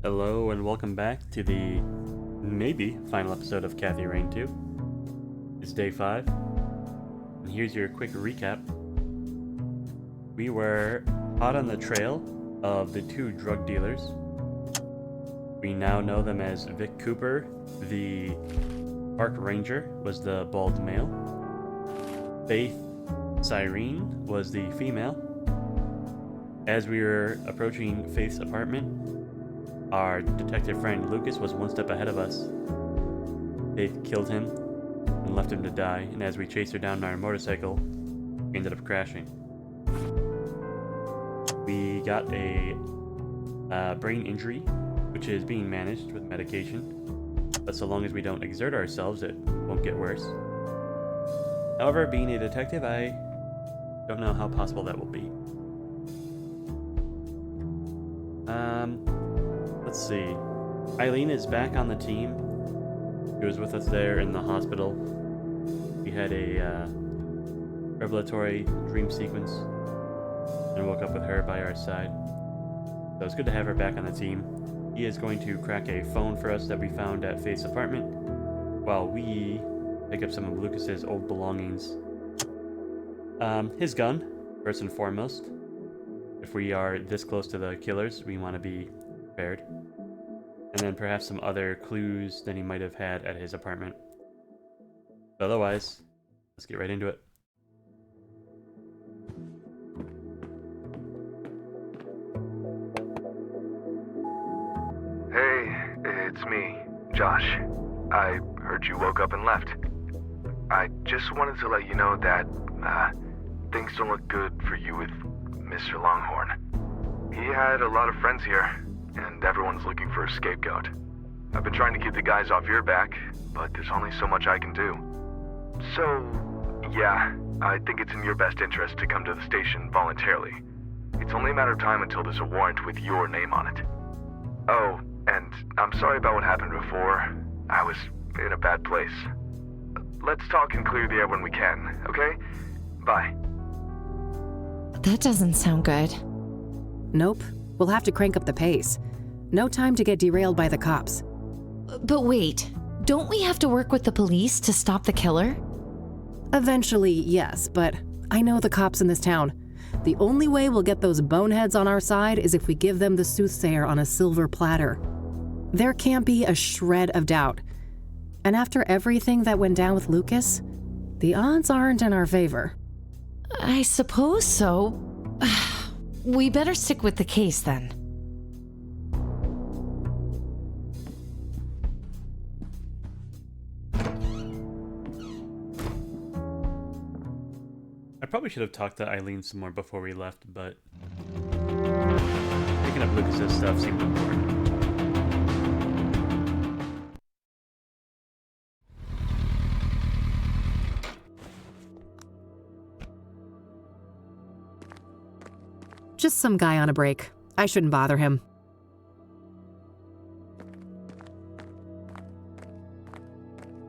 Hello and welcome back to the maybe final episode of Kathy Rain 2. It's day 5, and here's your quick recap. We were hot on the trail of the 2 drug dealers. We now know them as Vic Cooper, the park ranger, was the bald male. Faith Cyrene was the female. As we were approaching Faith's apartment, our detective friend Lucas was one step ahead of us. Faith killed him and left him to die, and as we chased her down on our motorcycle, we ended up crashing. We got a brain injury, which is being managed with medication, but so long as we don't exert ourselves, it won't get worse. However, being a detective, I don't know how possible that will be. Let's see. Eileen is back on the team. She was with us there in the hospital. We had a revelatory dream sequence and woke up with her by our side. So it's good to have her back on the team. He is going to crack a phone for us that we found at Faith's apartment while we pick up some of Lucas's old belongings. His gun, first and foremost. If we are this close to the killers, we want to be prepared. And then perhaps some other clues that he might have had at his apartment. But otherwise, let's get right into it. Hey, it's me, Josh. I heard you woke up and left. I just wanted to let you know that, things don't look good for you with Mr. Longhorn. He had a lot of friends here, and everyone's looking for a scapegoat. I've been trying to keep the guys off your back, but there's only so much I can do. So, yeah, I think it's in your best interest to come to the station voluntarily. It's only a matter of time until there's a warrant with your name on it. Oh, and I'm sorry about what happened before. I was in a bad place. Let's talk and clear the air when we can, okay? Bye. That doesn't sound good. Nope. We'll have to crank up the pace. No time to get derailed by the cops. But wait, don't we have to work with the police to stop the killer? Eventually, yes, but I know the cops in this town. The only way we'll get those boneheads on our side is if we give them the Soothsayer on a silver platter. There can't be a shred of doubt. And after everything that went down with Lucas, the odds aren't in our favor. I suppose so. We better stick with the case then. I probably should have talked to Eileen some more before we left, but picking up Lucas's stuff seemed important. Just some guy on a break. I shouldn't bother him.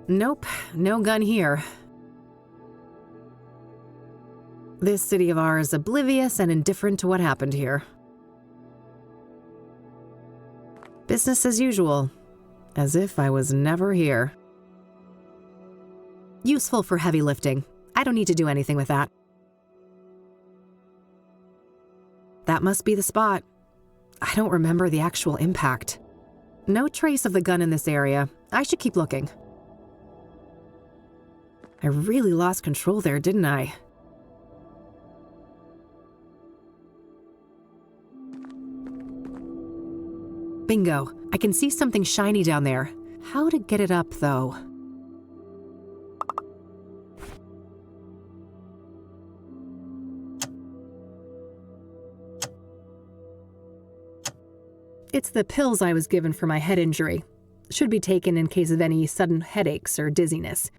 Nope, no gun here. This city of ours is oblivious and indifferent to what happened here. Business as usual, as if I was never here. Useful for heavy lifting. I don't need to do anything with that. That must be the spot. I don't remember the actual impact. No trace of the gun in this area. I should keep looking. I really lost control there, didn't I? Bingo. I can see something shiny down there. How to get it up, though? It's the pills I was given for my head injury. Should be taken in case of any sudden headaches or dizziness.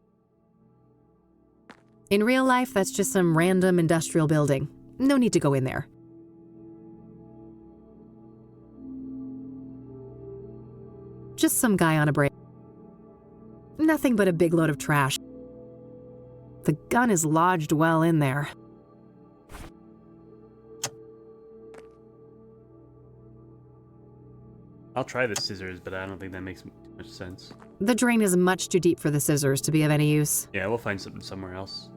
In real life, that's just some random industrial building. No need to go in there. Just some guy on a break. Nothing but a big load of trash. The gun is lodged well in there. I'll try the scissors, but I don't think that makes too much sense. The drain is much too deep for the scissors to be of any use. Yeah, we'll find something somewhere else.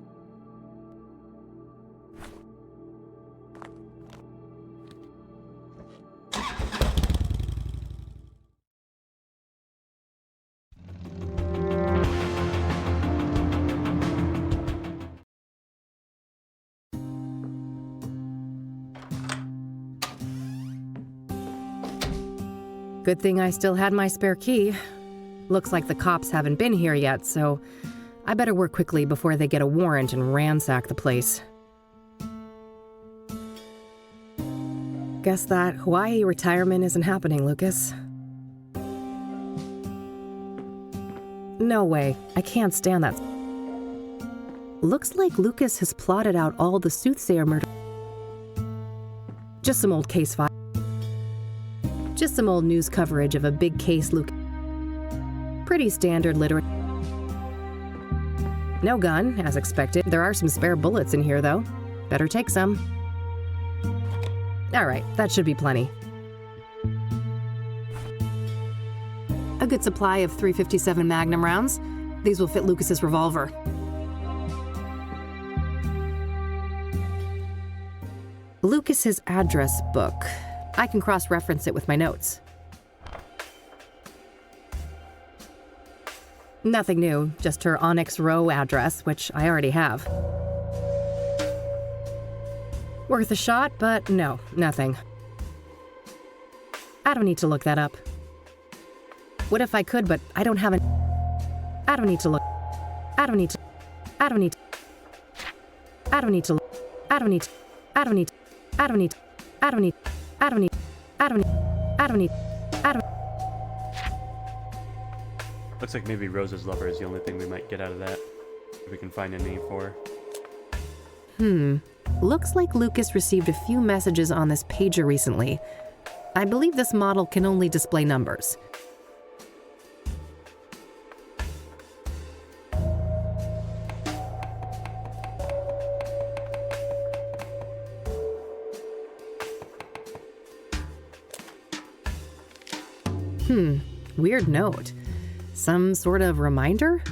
Good thing I still had my spare key. Looks like the cops haven't been here yet, so I better work quickly before they get a warrant and ransack the place. Guess that Hawaii retirement isn't happening, Lucas. No way. I can't stand that. Looks like Lucas has plotted out all the Soothsayer murder. Just some old case file. Just some old news coverage of a big case, Luke. Pretty standard literature. No gun, as expected. There are some spare bullets in here, though. Better take some. All right, that should be plenty. A good supply of .357 Magnum rounds. These will fit Lucas's revolver. Lucas's address book. I can cross-reference it with my notes. Nothing new, just her Onyx Row address, which I already have. Worth a shot, but no, nothing. I don't need to look that up. What if I could, but I don't have an... I don't need to look... I don't need to... I don't need to... I don't need to... I don't need to... I don't need to... I don't need to... I don't need... I don't need... I don't need... I don't need... I don't... Looks like maybe Rose's lover is the only thing we might get out of that. If we can find a name for her. Looks like Lucas received a few messages on this pager recently. I believe this model can only display numbers. Weird note. Some sort of reminder?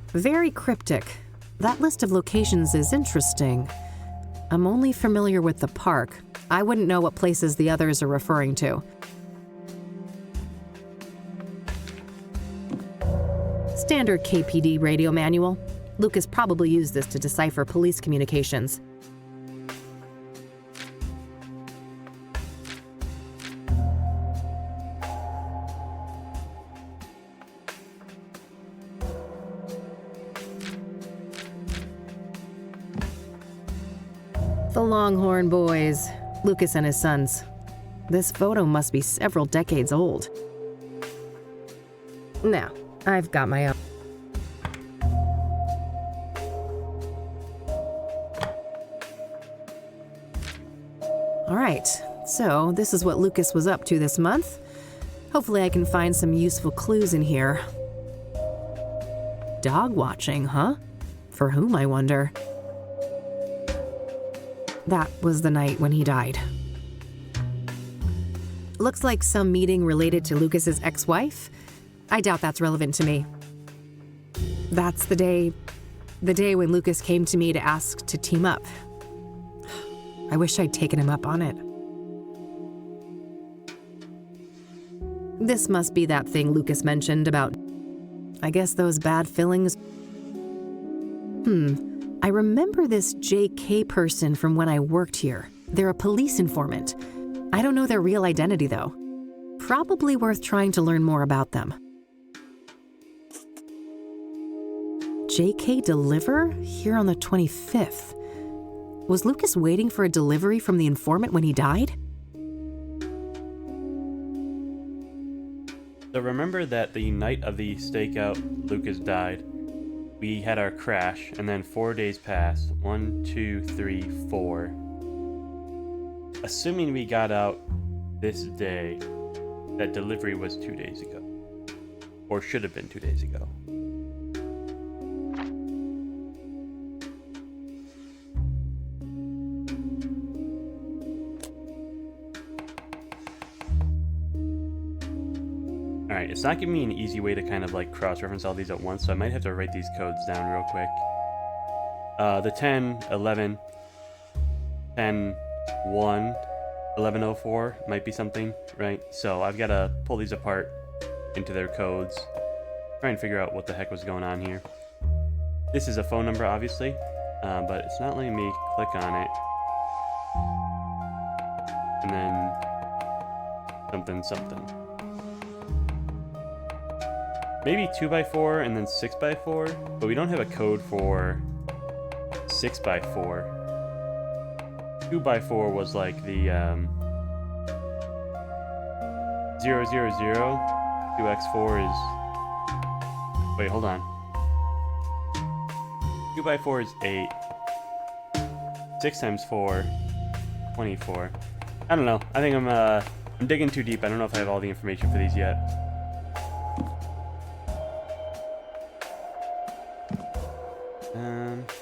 Very cryptic. That list of locations is interesting. I'm only familiar with the park. I wouldn't know what places the others are referring to. Standard KPD radio manual. Lucas probably used this to decipher police communications. The Longhorn Boys, Lucas and his sons. This photo must be several decades old. Now, I've got my own. All right, so this is what Lucas was up to this month. Hopefully I can find some useful clues in here. Dog watching, huh? For whom, I wonder? That was the night when he died. Looks like some meeting related to Lucas's ex-wife. I doubt that's relevant to me. That's the day when Lucas came to me to ask to team up. I wish I'd taken him up on it. This must be that thing Lucas mentioned about, I guess, those bad feelings. I remember this JK person from when I worked here. They're a police informant. I don't know their real identity, though. Probably worth trying to learn more about them. JK deliver? Here on the 25th. Was Lucas waiting for a delivery from the informant when he died? So remember that the night of the stakeout, Lucas died. We had our crash, and then 4 days passed. 1, 2, 3, 4. Assuming we got out this day, that delivery was 2 days ago. Or should have been 2 days ago. Alright, it's not giving me an easy way to kind of like cross-reference all these at once, so I might have to write these codes down real quick. The 10, 11, 10, 1, 1104 might be something, right? So I've got to pull these apart into their codes, try and figure out what the heck was going on here. This is a phone number, obviously, but it's not letting me click on it. And then something, something. Maybe 2x4 and then 6x4, but we don't have a code for 6x4. 2x4 was like the 000. 2x4 is. Wait, hold on. 2x4 is 8. 6 times 4, 24. I don't know. I think I'm digging too deep. I don't know if I have all the information for these yet.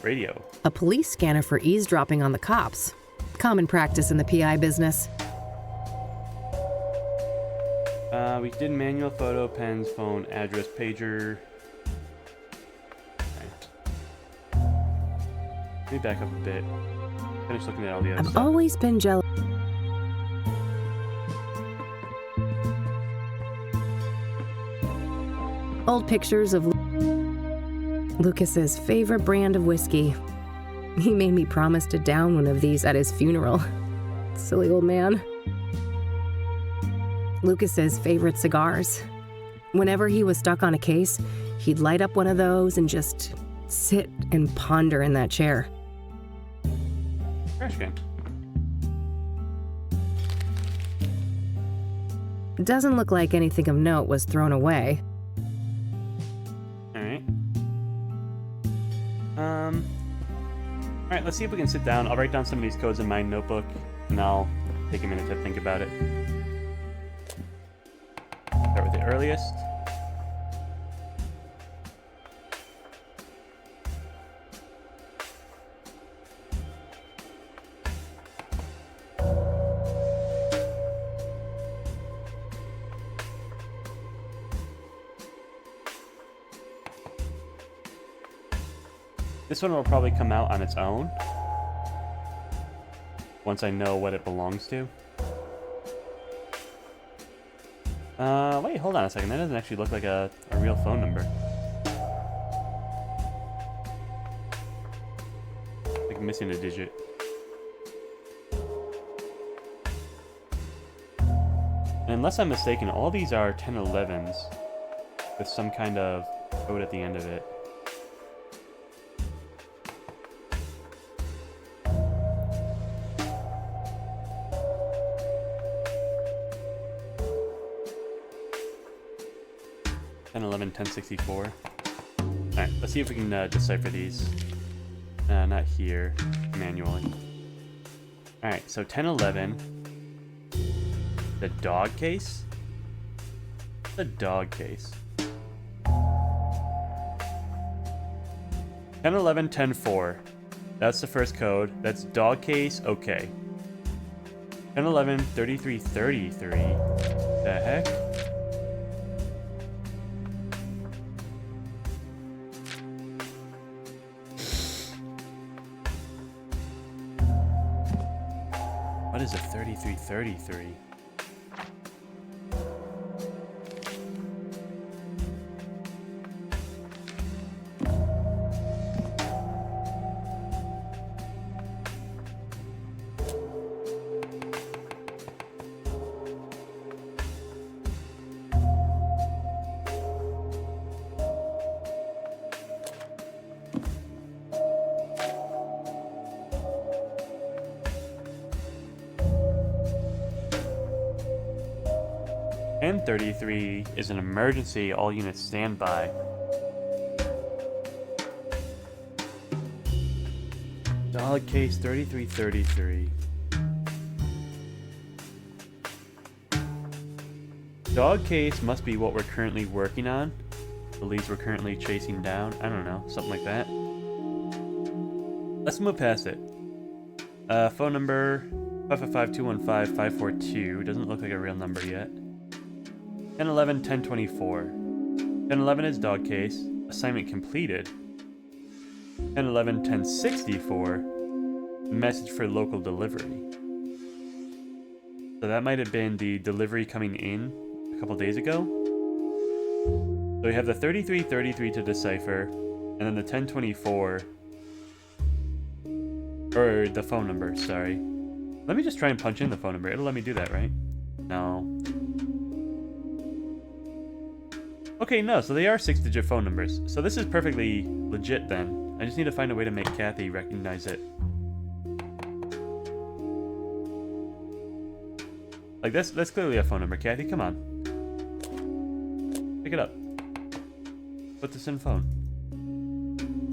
Radio. A police scanner for eavesdropping on the cops. Common practice in the PI business. We did manual photo, pens, phone, address, pager. Okay. Let me back up a bit. Finish looking at all the other I've stuff. always been jealous. Old pictures of Lucas's favorite brand of whiskey. He made me promise to down one of these at his funeral. Silly old man. Lucas's favorite cigars. Whenever he was stuck on a case, he'd light up one of those and just sit and ponder in that chair. Trash can. Doesn't look like anything of note was thrown away. Alright. Alright, let's see if we can sit down. I'll write down some of these codes in my notebook, and I'll take a minute to think about it. Start with the earliest. This one will probably come out on its own once I know what it belongs to. Wait, hold on a second. That doesn't actually look like a real phone number. Like missing a digit. And unless I'm mistaken, all these are 1011s with some kind of code at the end of it. And 11, 1064. Alright, let's see if we can decipher these. Not here, manually. Alright, so 1011. The dog case? The dog case. 1011, 104. That's the first code. That's dog case, okay. 1011, 3333. The heck? What is a 3333? N33 is an emergency, all units stand by. Dog case 3333. Dog case must be what we're currently working on. The leads we're currently chasing down. I don't know, something like that. Let's move past it. Phone number 555-215-542. Doesn't look like a real number yet. 1011, 1024. 1011 is dog case. Assignment completed. 1011, 1064. Message for local delivery. So that might have been the delivery coming in a couple days ago. So we have the 3333 to decipher, and then the 1024. Or the phone number, sorry. Let me just try and punch in the phone number. It'll let me do that, right? No. Okay, no, so they are 6-digit phone numbers. So this is perfectly legit then. I just need to find a way to make Kathy recognize it. Like, that's clearly a phone number. Kathy, come on. Pick it up. Put this in phone.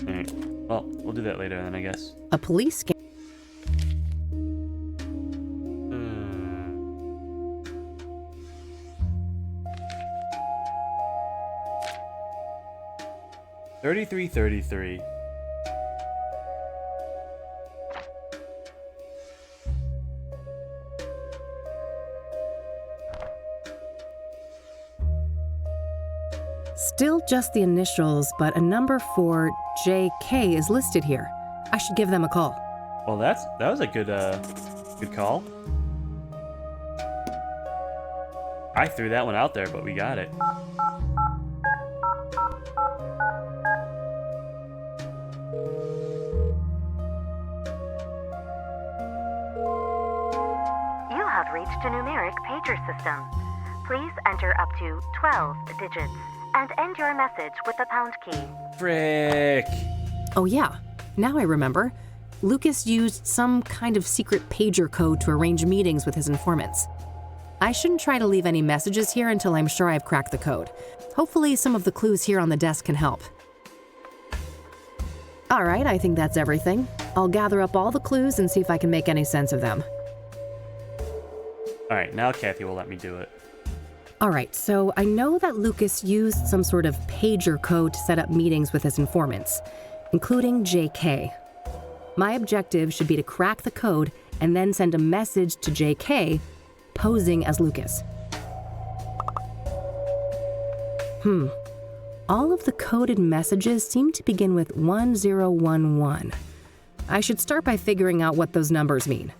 Alright. Well, we'll do that later then, I guess. A police scan. 3333. Still just the initials, but a number for JK is listed here. I should give them a call. Well, that was a good call. I threw that one out there, but we got it. You have reached a numeric pager system. Please enter up to 12 digits and end your message with the pound key. Frick. Oh yeah, now I remember. Lucas used some kind of secret pager code to arrange meetings with his informants. I shouldn't try to leave any messages here until I'm sure I've cracked the code. Hopefully some of the clues here on the desk can help. All right, I think that's everything. I'll gather up all the clues and see if I can make any sense of them. All right, now Kathy will let me do it. All right, so I know that Lucas used some sort of pager code to set up meetings with his informants, including JK. My objective should be to crack the code and then send a message to JK, posing as Lucas. All of the coded messages seem to begin with 1011. I should start by figuring out what those numbers mean.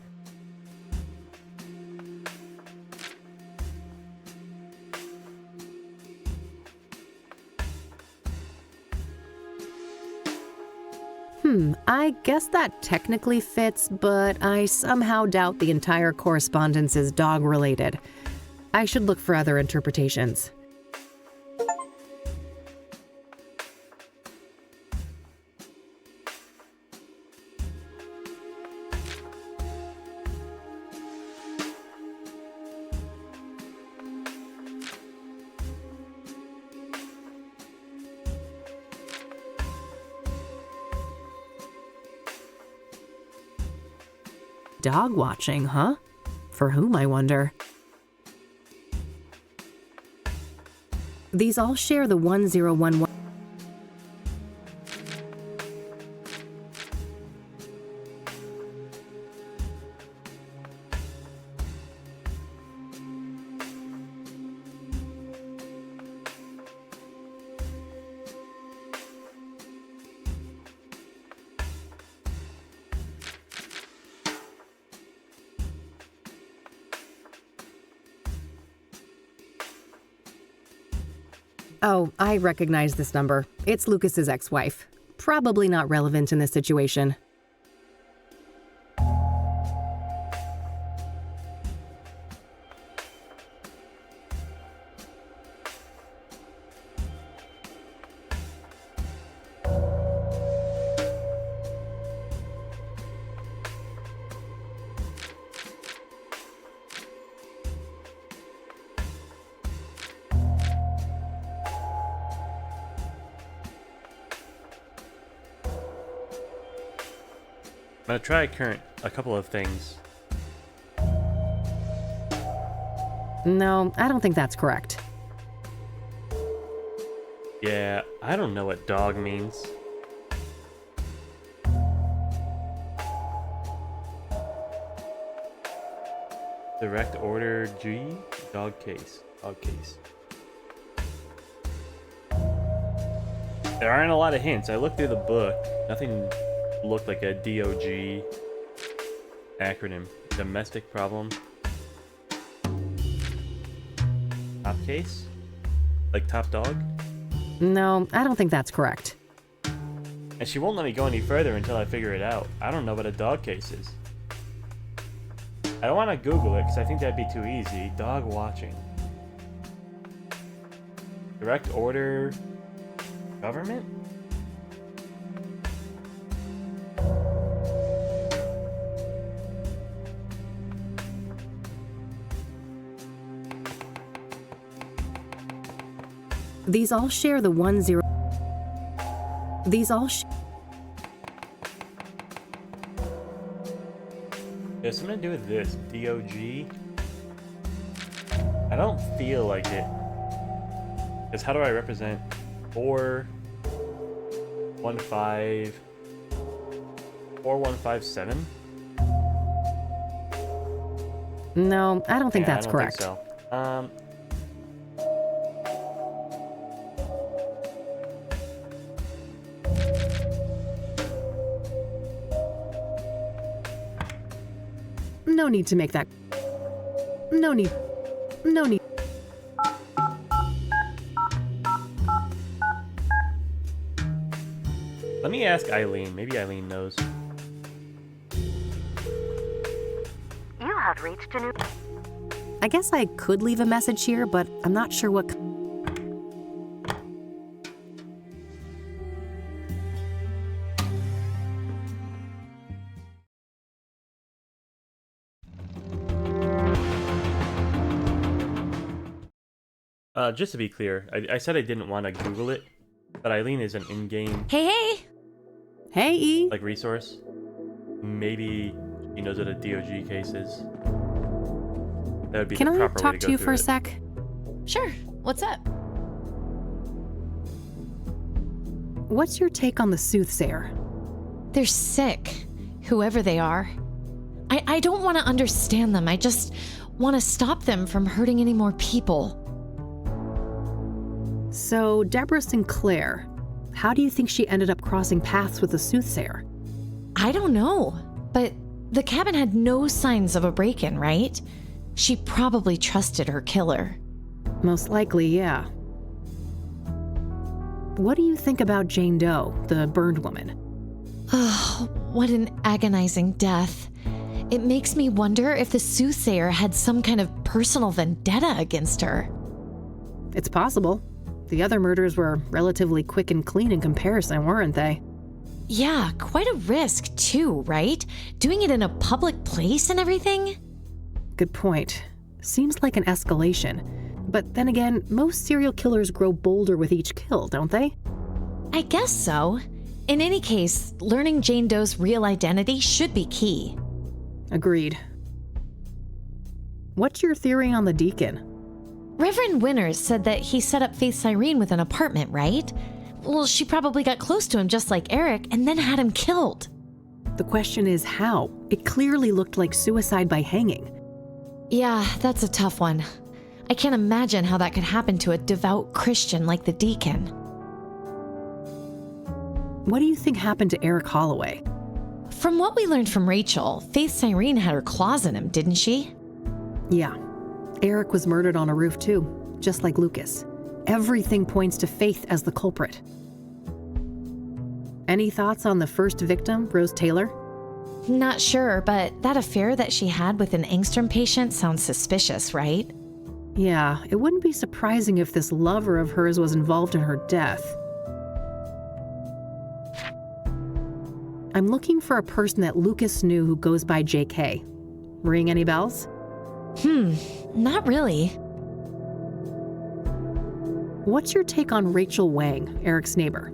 I guess that technically fits, but I somehow doubt the entire correspondence is dog-related. I should look for other interpretations. Dog watching, huh? For whom, I wonder? These all share the 1011. Oh, I recognize this number. It's Lucas's ex-wife. Probably not relevant in this situation. I'm gonna try a couple of things. No, I don't think that's correct. Yeah, I don't know what dog means. Direct order G? Dog case. Dog case. There aren't a lot of hints. I looked through the book. Nothing looked like a DOG acronym. Domestic problem. Top case? Like top dog? No, I don't think that's correct. And she won't let me go any further until I figure it out. I don't know what a dog case is. I don't want to Google it because I think that'd be too easy. Dog watching. Direct order. Government? These all share the 10. These all There's something to do with this. DOG? I don't feel like it. Because how do I represent 4157? No, I don't think Yeah, that's I don't correct. think so. No need to make that. No need. No need. Let me ask Eileen. Maybe Eileen knows. You have reached a new... I guess I could leave a message here, but I'm not sure what. Just to be clear, I said I didn't want to Google it, but Eileen is an in-game Hey! Hey, E. like resource. Maybe she knows what a DOG case is. That would be Can the I proper way talk to to go you through for a it. sec? Sure. What's up? What's your take on the Soothsayer? They're sick, whoever they are. I don't want to understand them. I just want to stop them from hurting any more people. So, Deborah Sinclair, how do you think she ended up crossing paths with the Soothsayer? I don't know, but the cabin had no signs of a break-in, right? She probably trusted her killer. Most likely, yeah. What do you think about Jane Doe, the burned woman? Oh, what an agonizing death. It makes me wonder if the Soothsayer had some kind of personal vendetta against her. It's possible. The other murders were relatively quick and clean in comparison, weren't they? Yeah, quite a risk too, right? Doing it in a public place and everything? Good point. Seems like an escalation. But then again, most serial killers grow bolder with each kill, don't they? I guess so. In any case, learning Jane Doe's real identity should be key. Agreed. What's your theory on the deacon? Reverend Winters said that he set up Faith Cyrene with an apartment, right? Well, she probably got close to him just like Eric and then had him killed. The question is how? It clearly looked like suicide by hanging. Yeah, that's a tough one. I can't imagine how that could happen to a devout Christian like the deacon. What do you think happened to Eric Holloway? From what we learned from Rachel, Faith Cyrene had her claws in him, didn't she? Yeah. Eric was murdered on a roof too, just like Lucas. Everything points to Faith as the culprit. Any thoughts on the first victim, Rose Taylor? Not sure, but that affair that she had with an Angstrom patient sounds suspicious, right? Yeah, it wouldn't be surprising if this lover of hers was involved in her death. I'm looking for a person that Lucas knew who goes by JK. Ring any bells? Not really. What's your take on Rachel Wang, Eric's neighbor?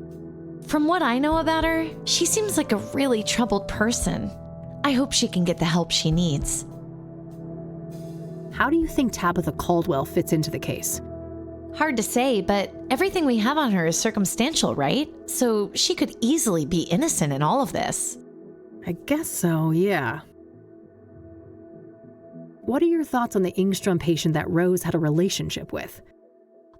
From what I know about her, she seems like a really troubled person. I hope she can get the help she needs. How do you think Tabitha Caldwell fits into the case? Hard to say, but everything we have on her is circumstantial, right? So she could easily be innocent in all of this. I guess so, yeah. What are your thoughts on the Ingstrom patient that Rose had a relationship with?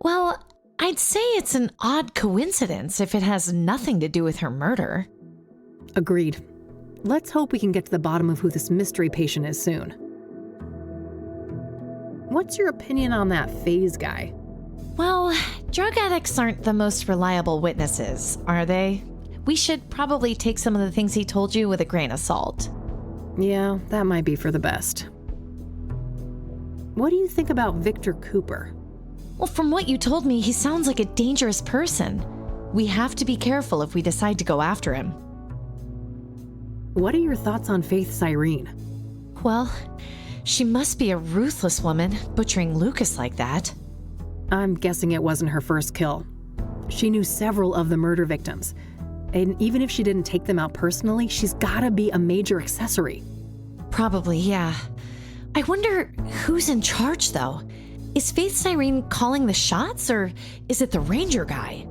Well, I'd say it's an odd coincidence if it has nothing to do with her murder. Agreed. Let's hope we can get to the bottom of who this mystery patient is soon. What's your opinion on that Phase guy? Well, drug addicts aren't the most reliable witnesses, are they? We should probably take some of the things he told you with a grain of salt. Yeah, that might be for the best. What do you think about Victor Cooper? Well, from what you told me, he sounds like a dangerous person. We have to be careful if we decide to go after him. What are your thoughts on Faith Cyrene? Well, she must be a ruthless woman, butchering Lucas like that. I'm guessing it wasn't her first kill. She knew several of the murder victims. And even if she didn't take them out personally, she's gotta be a major accessory. Probably, yeah. I wonder who's in charge, though. Is Faith Cyrene calling the shots, or is it the ranger guy?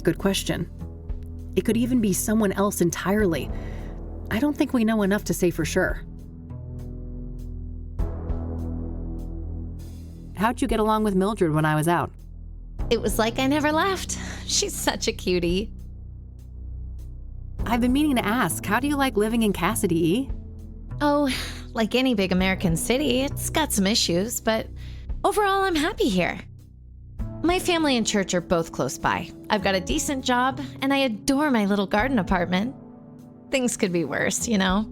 Good question. It could even be someone else entirely. I don't think we know enough to say for sure. How'd you get along with Mildred when I was out? It was like I never left. She's such a cutie. I've been meaning to ask, how do you like living in Cassidy? Oh, like any big American city, it's got some issues, but overall I'm happy here. My family and church are both close by. I've got a decent job, and I adore my little garden apartment. Things could be worse, you know?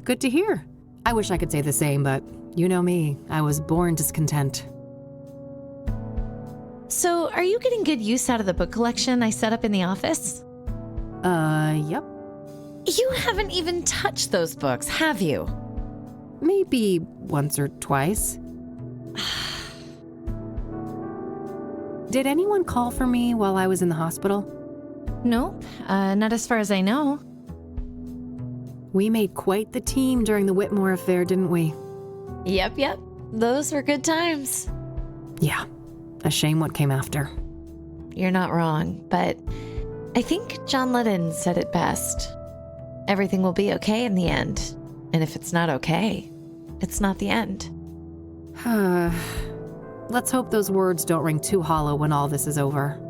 Good to hear. I wish I could say the same, but you know me, I was born discontent. So, are you getting good use out of the book collection I set up in the office? Yep. You haven't even touched those books, have you? Maybe once or twice. Did anyone call for me while I was in the hospital? Nope, not as far as I know. We made quite the team during the Whitmore affair, didn't we? Yep. Those were good times. Yeah. A shame what came after. You're not wrong, but I think John Lennon said it best. Everything will be okay in the end. And if it's not okay, it's not the end. Let's hope those words don't ring too hollow when all this is over.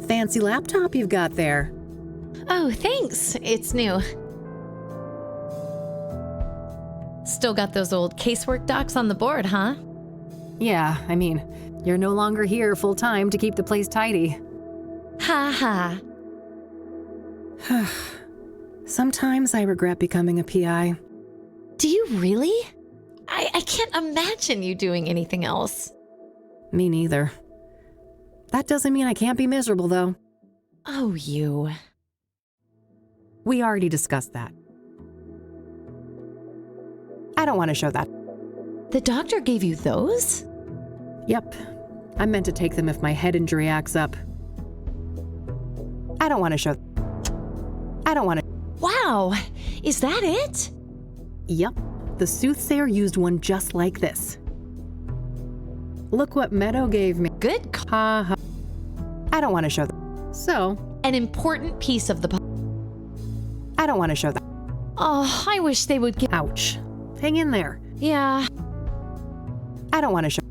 Fancy laptop you've got there. Oh, thanks. It's new. Still got those old casework docs on the board, huh? Yeah, I mean, you're no longer here full time to keep the place tidy. Ha ha. Sometimes I regret becoming a PI. Do you really? I can't imagine you doing anything else. Me neither. That doesn't mean I can't be miserable, though. Oh, you. We already discussed that. I don't want to show that. The doctor gave you those? Yep. I meant to take them if my head injury acts up. I don't want to show. I don't want to. Wow. Is that it? Yep. The Soothsayer used one just like this. Look what Meadow gave me. Good. Ha ha. I don't want to show them. So. An important piece of the. I don't want to show that. Oh, I wish they would give. Ouch. Hang in there. Yeah. I don't want to show.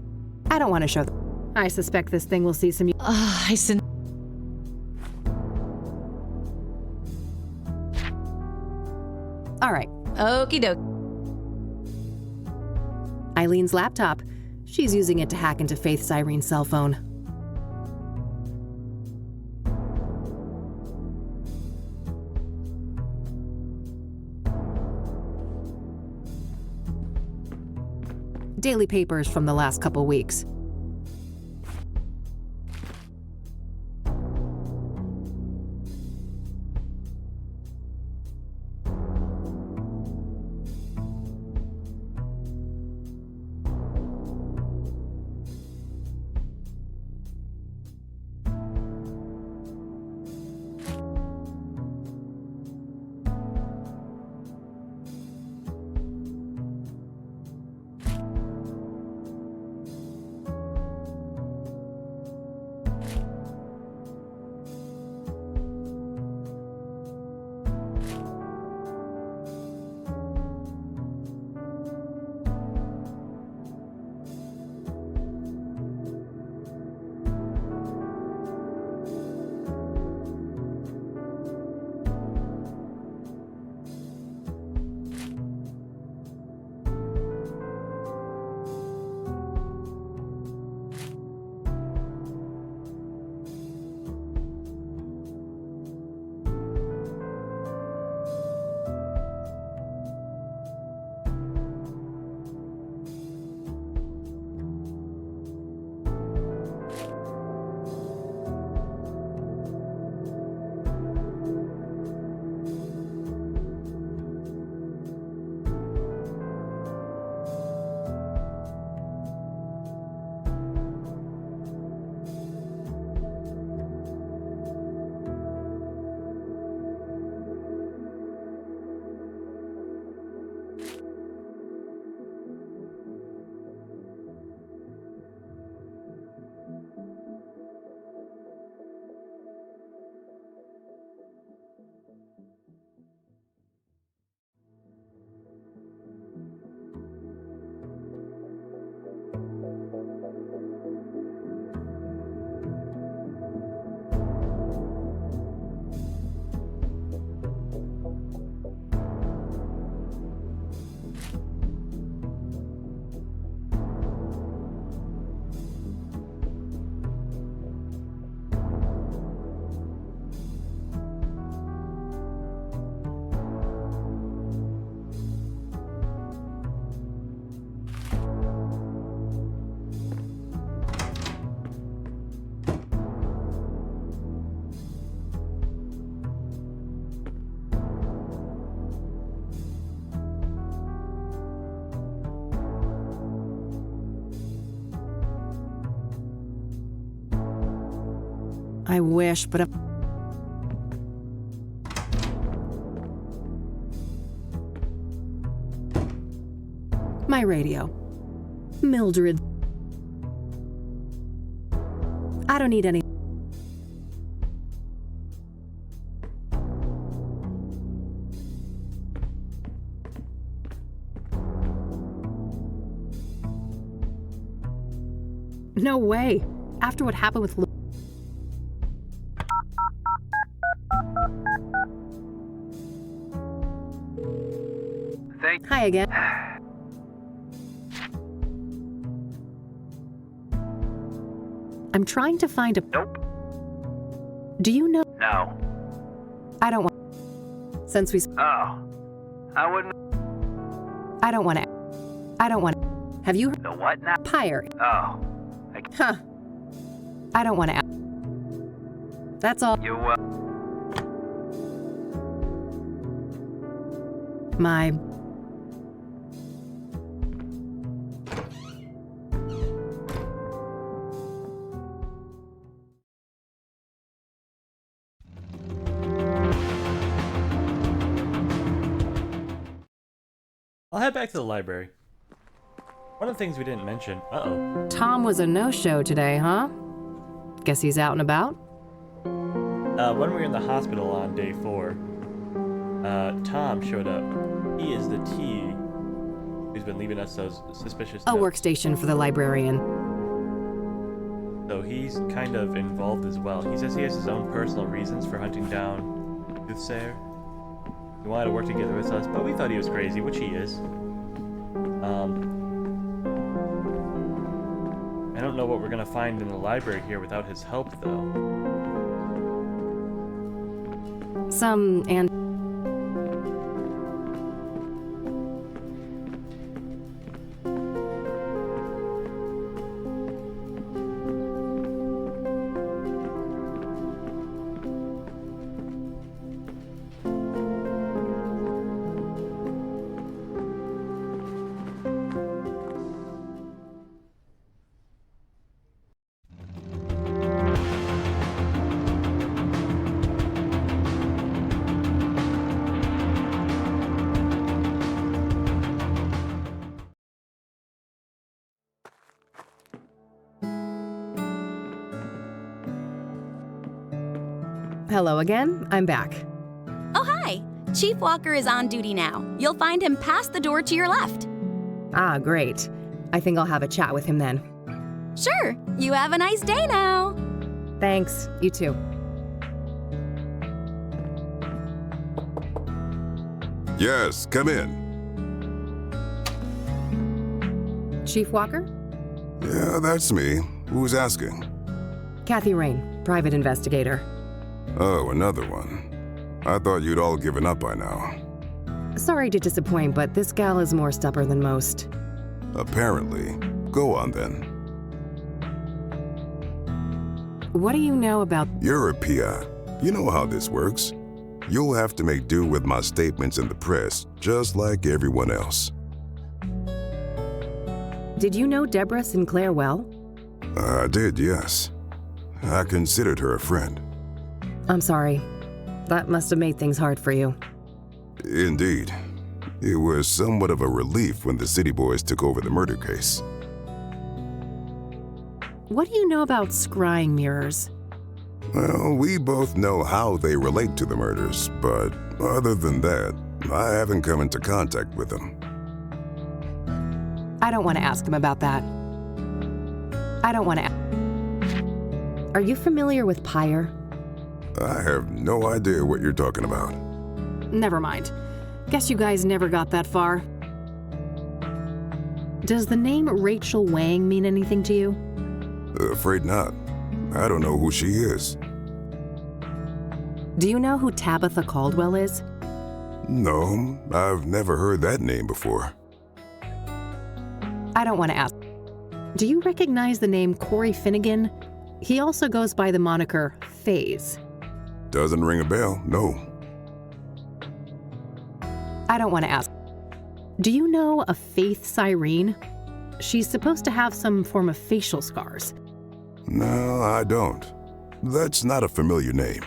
I don't want to show them. I suspect this thing will see some. I sin. All right. Okie doke. Eileen's laptop. She's using it to hack into Faith Cyrene's cell phone. Daily papers from the last couple weeks. I wish, but... My radio. Mildred. I don't need any... No way. After what happened with... Hi again. I'm trying to find a... Nope. Do you know... No. I don't want... Since we... Oh. I wouldn't... I don't want to... I don't want to... Have you heard... The what now? Pyre. Oh. Huh. I don't want to... That's all. You, My... I'll head back to the library. One of the things we didn't mention... Uh-oh. Tom was a no-show today, huh? Guess he's out and about? When we were in the hospital on day 4, Tom showed up. He is the T who's been leaving us those suspicious A notes. workstation for the librarian. So he's kind of involved as well. He says he has his own personal reasons for hunting down Soothsayer. He wanted to work together with us, but we thought he was crazy, which he is. I don't know what we're gonna find in the library here without his help, though. And... Hello again. I'm back. Oh, hi. Chief Walker is on duty now. You'll find him past the door to your left. Ah, great. I think I'll have a chat with him then. Sure. You have a nice day now. Thanks. You too. Yes, come in. Chief Walker? Yeah, that's me. Who's asking? Kathy Rain, private investigator. Oh, another one. I thought you'd all given up by now. Sorry to disappoint, but this gal is more stubborn than most. Apparently. Go on then. What do you know about... You're a PI. You know how this works. You'll have to make do with my statements in the press, just like everyone else. Did you know Deborah Sinclair well? I did, yes. I considered her a friend. I'm sorry. That must have made things hard for you. Indeed. It was somewhat of a relief when the city boys took over the murder case. What do you know about scrying mirrors? Well, we both know how they relate to the murders, but other than that, I haven't come into contact with them. I don't want to ask him about that. I don't want to... Are you familiar with Pyre? I have no idea what you're talking about. Never mind. Guess you guys never got that far. Does the name Rachel Wang mean anything to you? Afraid not. I don't know who she is. Do you know who Tabitha Caldwell is? No, I've never heard that name before. I don't want to ask. Do you recognize the name Corey Finnegan? He also goes by the moniker FaZe. Doesn't ring a bell, no. I don't want to ask. Do you know a Faith Cyrene? She's supposed to have some form of facial scars. No, I don't. That's not a familiar name.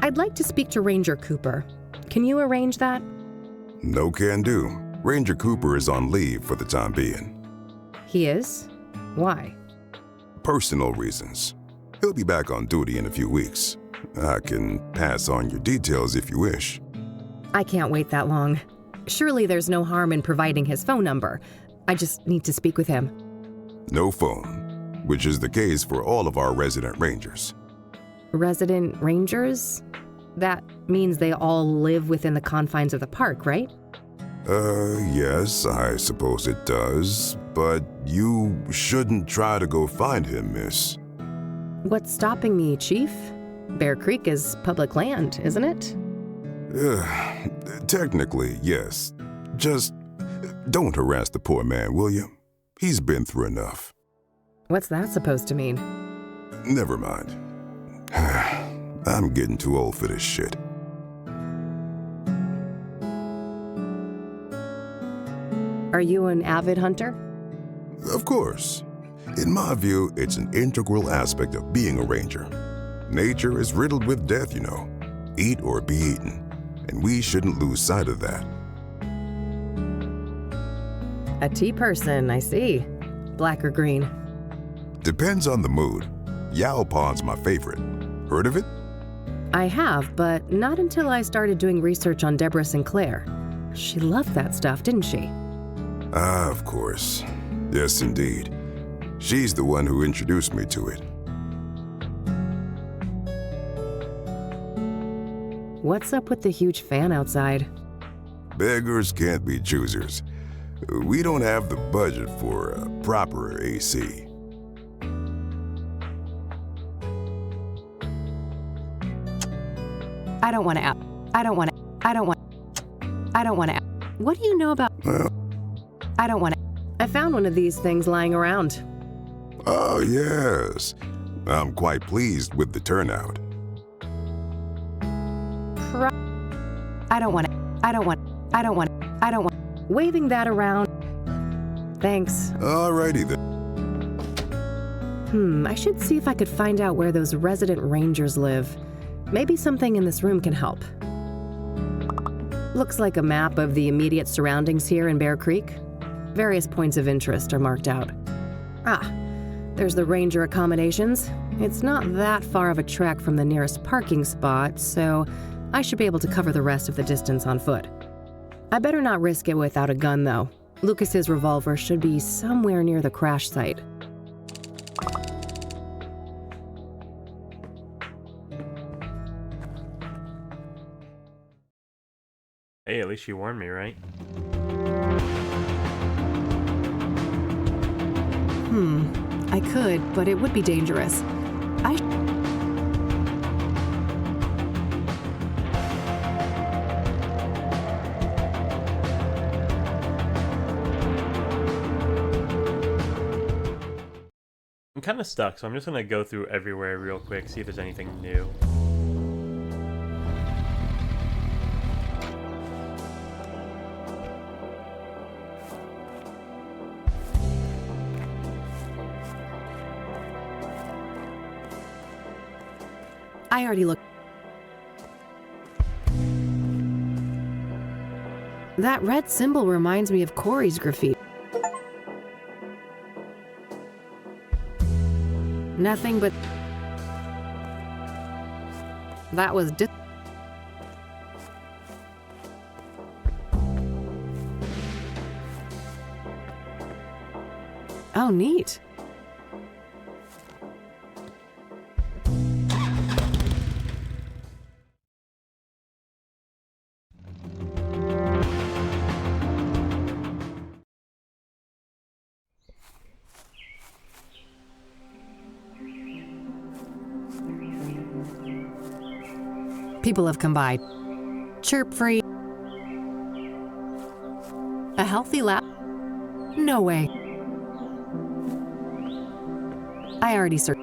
I'd like to speak to Ranger Cooper. Can you arrange that? No can do. Ranger Cooper is on leave for the time being. He is? Why? Personal reasons. He'll be back on duty in a few weeks. I can pass on your details if you wish. I can't wait that long. Surely there's no harm in providing his phone number. I just need to speak with him. No phone, which is the case for all of our resident rangers. Resident rangers? That means they all live within the confines of the park, right? Yes, I suppose it does. But you shouldn't try to go find him, miss. What's stopping me, Chief? Bear Creek is public land, isn't it? Technically, yes. Just don't harass the poor man, will you? He's been through enough. What's that supposed to mean? Never mind. I'm getting too old for this shit. Are you an avid hunter? Of course. In my view, it's an integral aspect of being a ranger. Nature is riddled with death, you know. Eat or be eaten. And we shouldn't lose sight of that. A tea person, I see. Black or green? Depends on the mood. Yao Pond's my favorite. Heard of it? I have, but not until I started doing research on Deborah Sinclair. She loved that stuff, didn't she? Ah, of course. Yes, indeed. She's the one who introduced me to it. What's up with the huge fan outside? Beggars can't be choosers. We don't have the budget for a proper AC. I don't want to. What do you know about? Well, I don't want to. I found one of these things lying around. oh, yes. I'm quite pleased with the turnout. I don't want. Waving that around. Thanks. Alrighty then. I should see if I could find out where those resident rangers live. Maybe something in this room can help. Looks like a map of the immediate surroundings here in Bear Creek. Various points of interest are marked out. Ah, there's the ranger accommodations. It's not that far of a trek from the nearest parking spot, so I should be able to cover the rest of the distance on foot. I better not risk it without a gun, though. Lucas's revolver should be somewhere near the crash site. Hey, at least you warned me, right? I could, but it would be dangerous. I'm kind of stuck, so I'm just gonna go through everywhere real quick, see if there's anything new. I already looked. That red symbol reminds me of Corey's graffiti. Nothing but... That was Oh, neat. People have come by. Chirp-free. A healthy lap? No way. I already searched.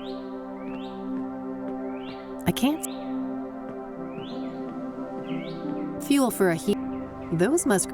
I can't. Fuel for a heat. Those must...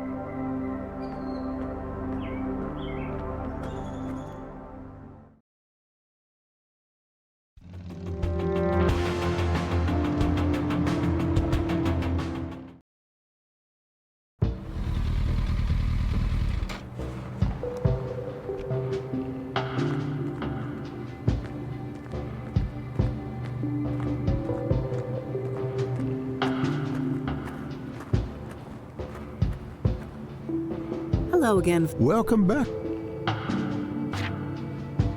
Hello again. Welcome back.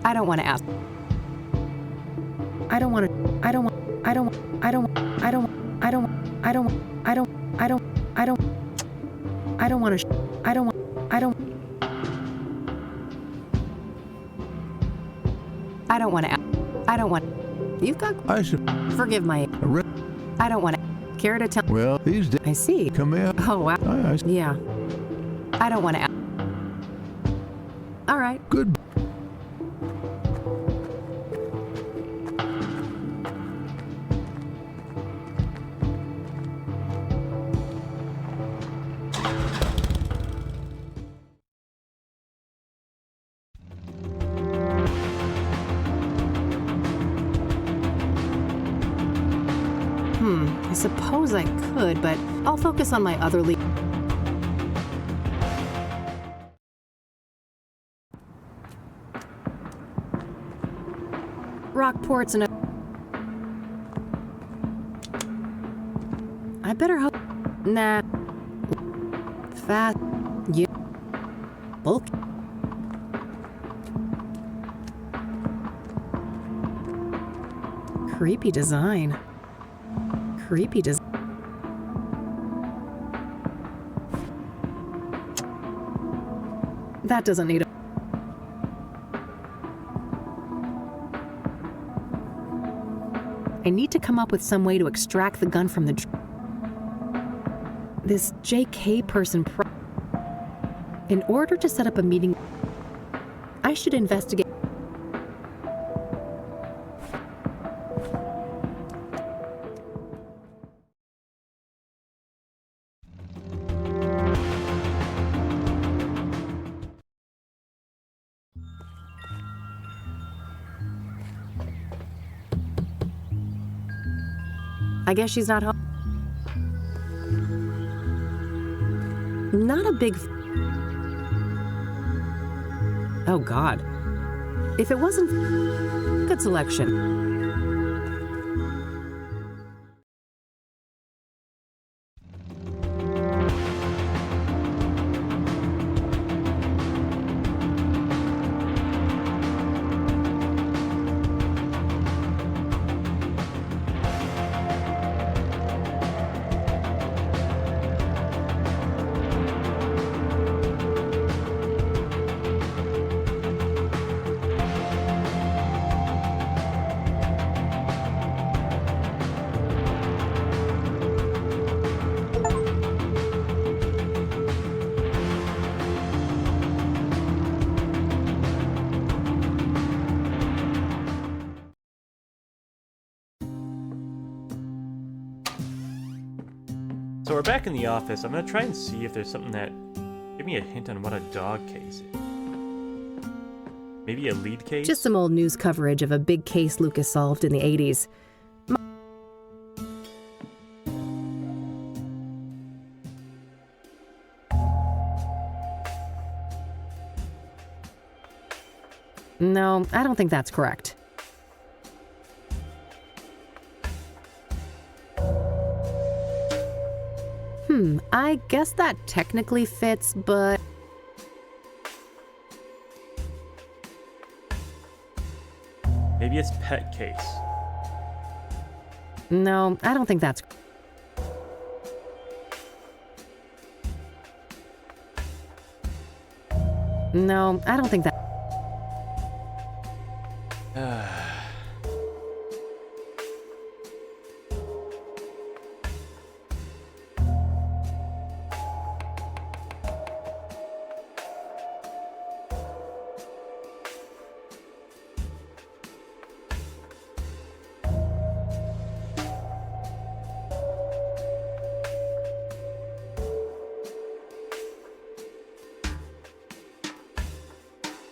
I don't want to ask. I don't want to. I don't want. I don't. I don't. I don't. I don't. I don't. I don't. I don't. I don't. I don't want to. I don't want. I don't. I don't want to. I don't want. You've got. I should. Forgive my. I don't want to. Care to tell. Well, these days. I see. Come out. Oh wow. I Yeah. I don't want to. All right. Good. I suppose I could, but I'll focus on my other lead. Rockports and a... I better hope... Nah. Fat... You... Bulk... Creepy design. Creepy design. That doesn't need a... I need to come up with some way to extract the gun from the... This JK person... In order to set up a meeting, I should investigate... I guess she's not home. Not a big... Oh, God. If it wasn't... Good selection. So we're back in the office. I'm gonna try and see if there's something that give me a hint on what a dog case is. Maybe a lead case? Just some old news coverage of a big case Lucas solved in the 80s. No, I don't think that's correct. I guess that technically fits, but... Maybe it's pet case. No, I don't think that's... No, I don't think that...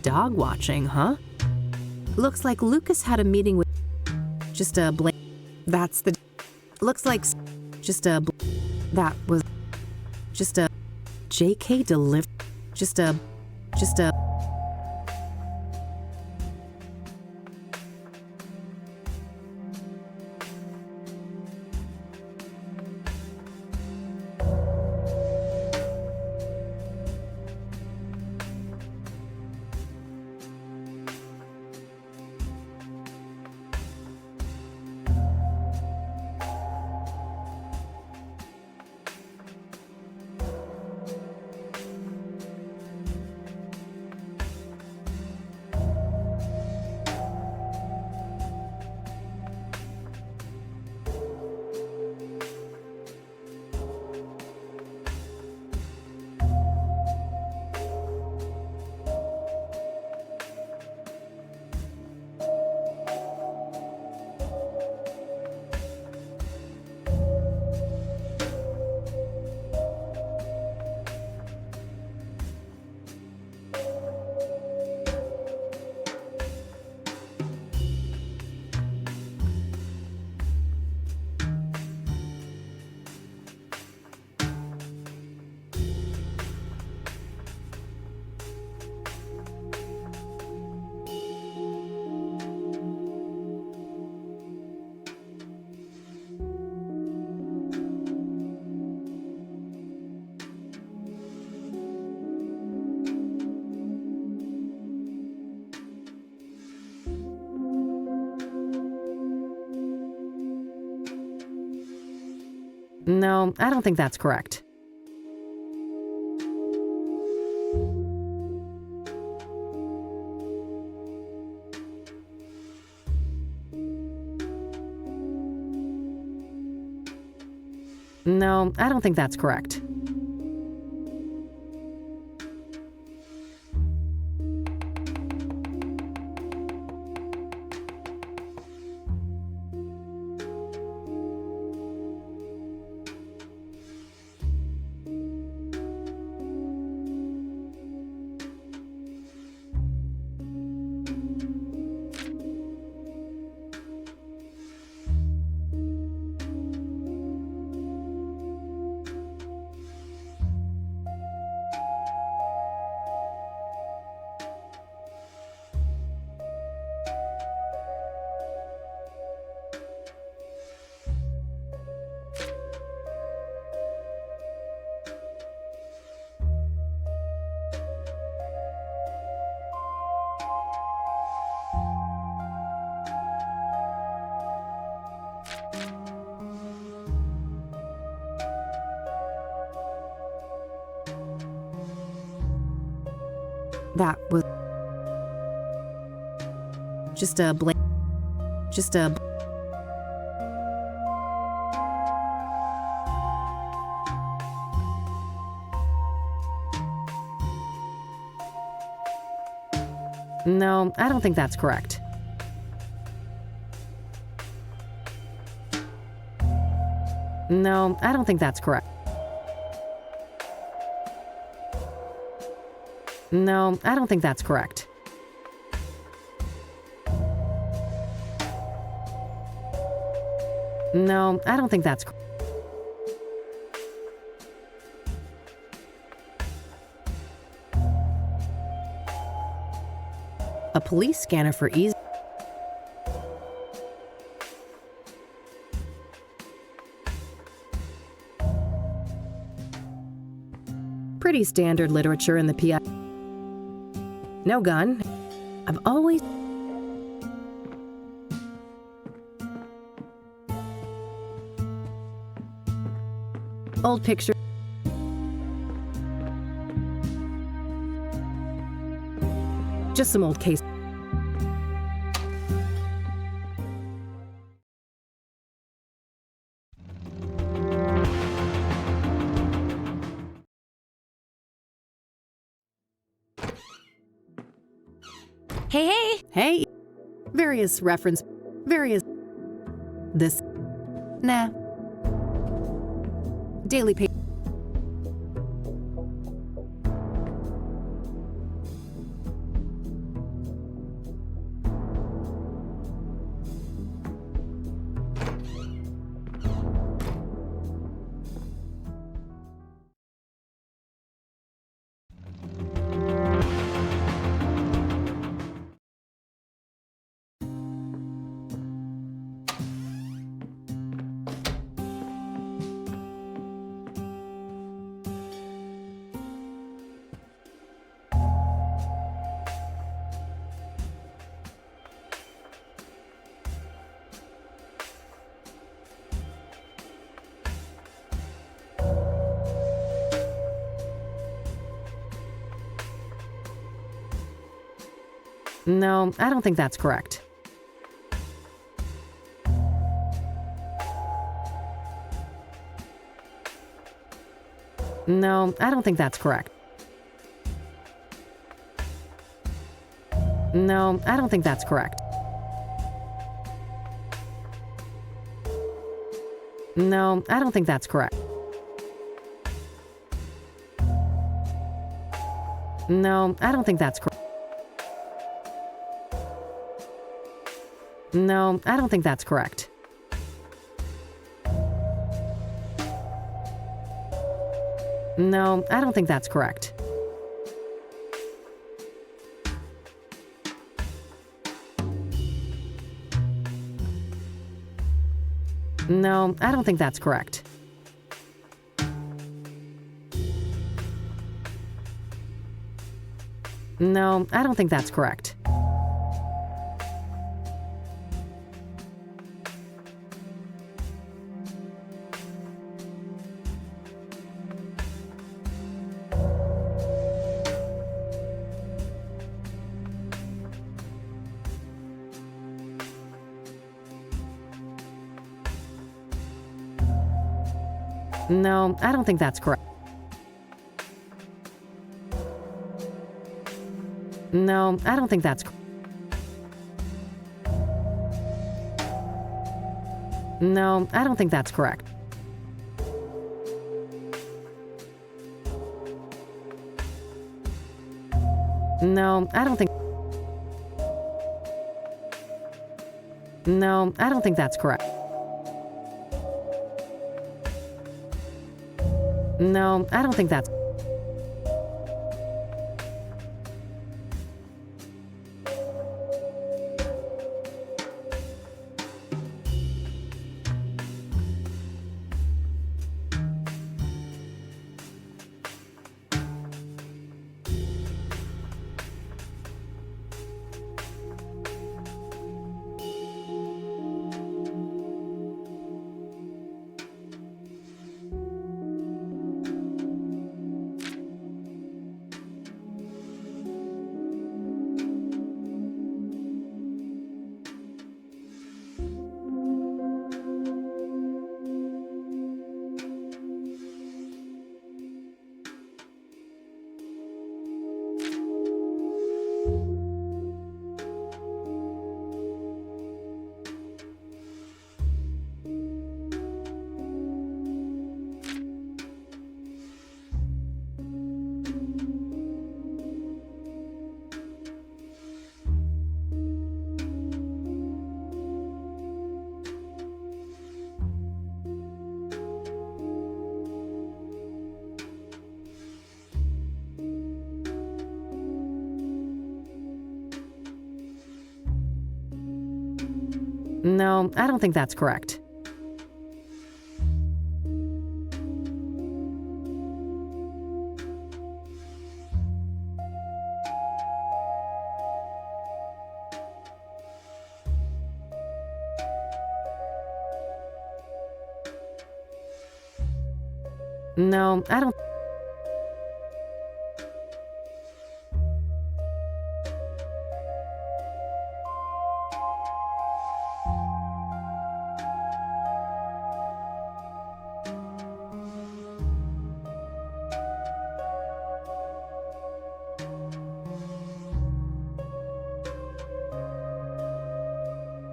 Dog watching, huh? Looks like Lucas had a meeting with... Just a blank... That's the... Looks like... Just a... That was... Just a... JK deliver... Just a... No, I don't think that's correct. No, I don't think that's correct. That was just a blank. Just a. No, I don't think that's correct. No, I don't think that's correct. No, I don't think that's correct. No, I don't think that's correct. A police scanner for ease. Pretty standard literature in the PI. No gun. I've always... Old picture. Just some old case. Hey, hey! Hey. Various reference. Various. This. Nah. Daily paper. No, I don't think that's correct. No, I don't think that's correct. No, I don't think that's correct. No, I don't think that's correct. No, I don't think that's correct. No, I don't think that's correct. No, I don't think that's correct. No, I don't think that's correct. No, I don't think that's correct. No, I don't think that's correct. No, I don't think that's No, I don't think that's correct. No, I don't think No, I don't think that's correct. No, I don't think that's No, I don't think that's correct. No, I don't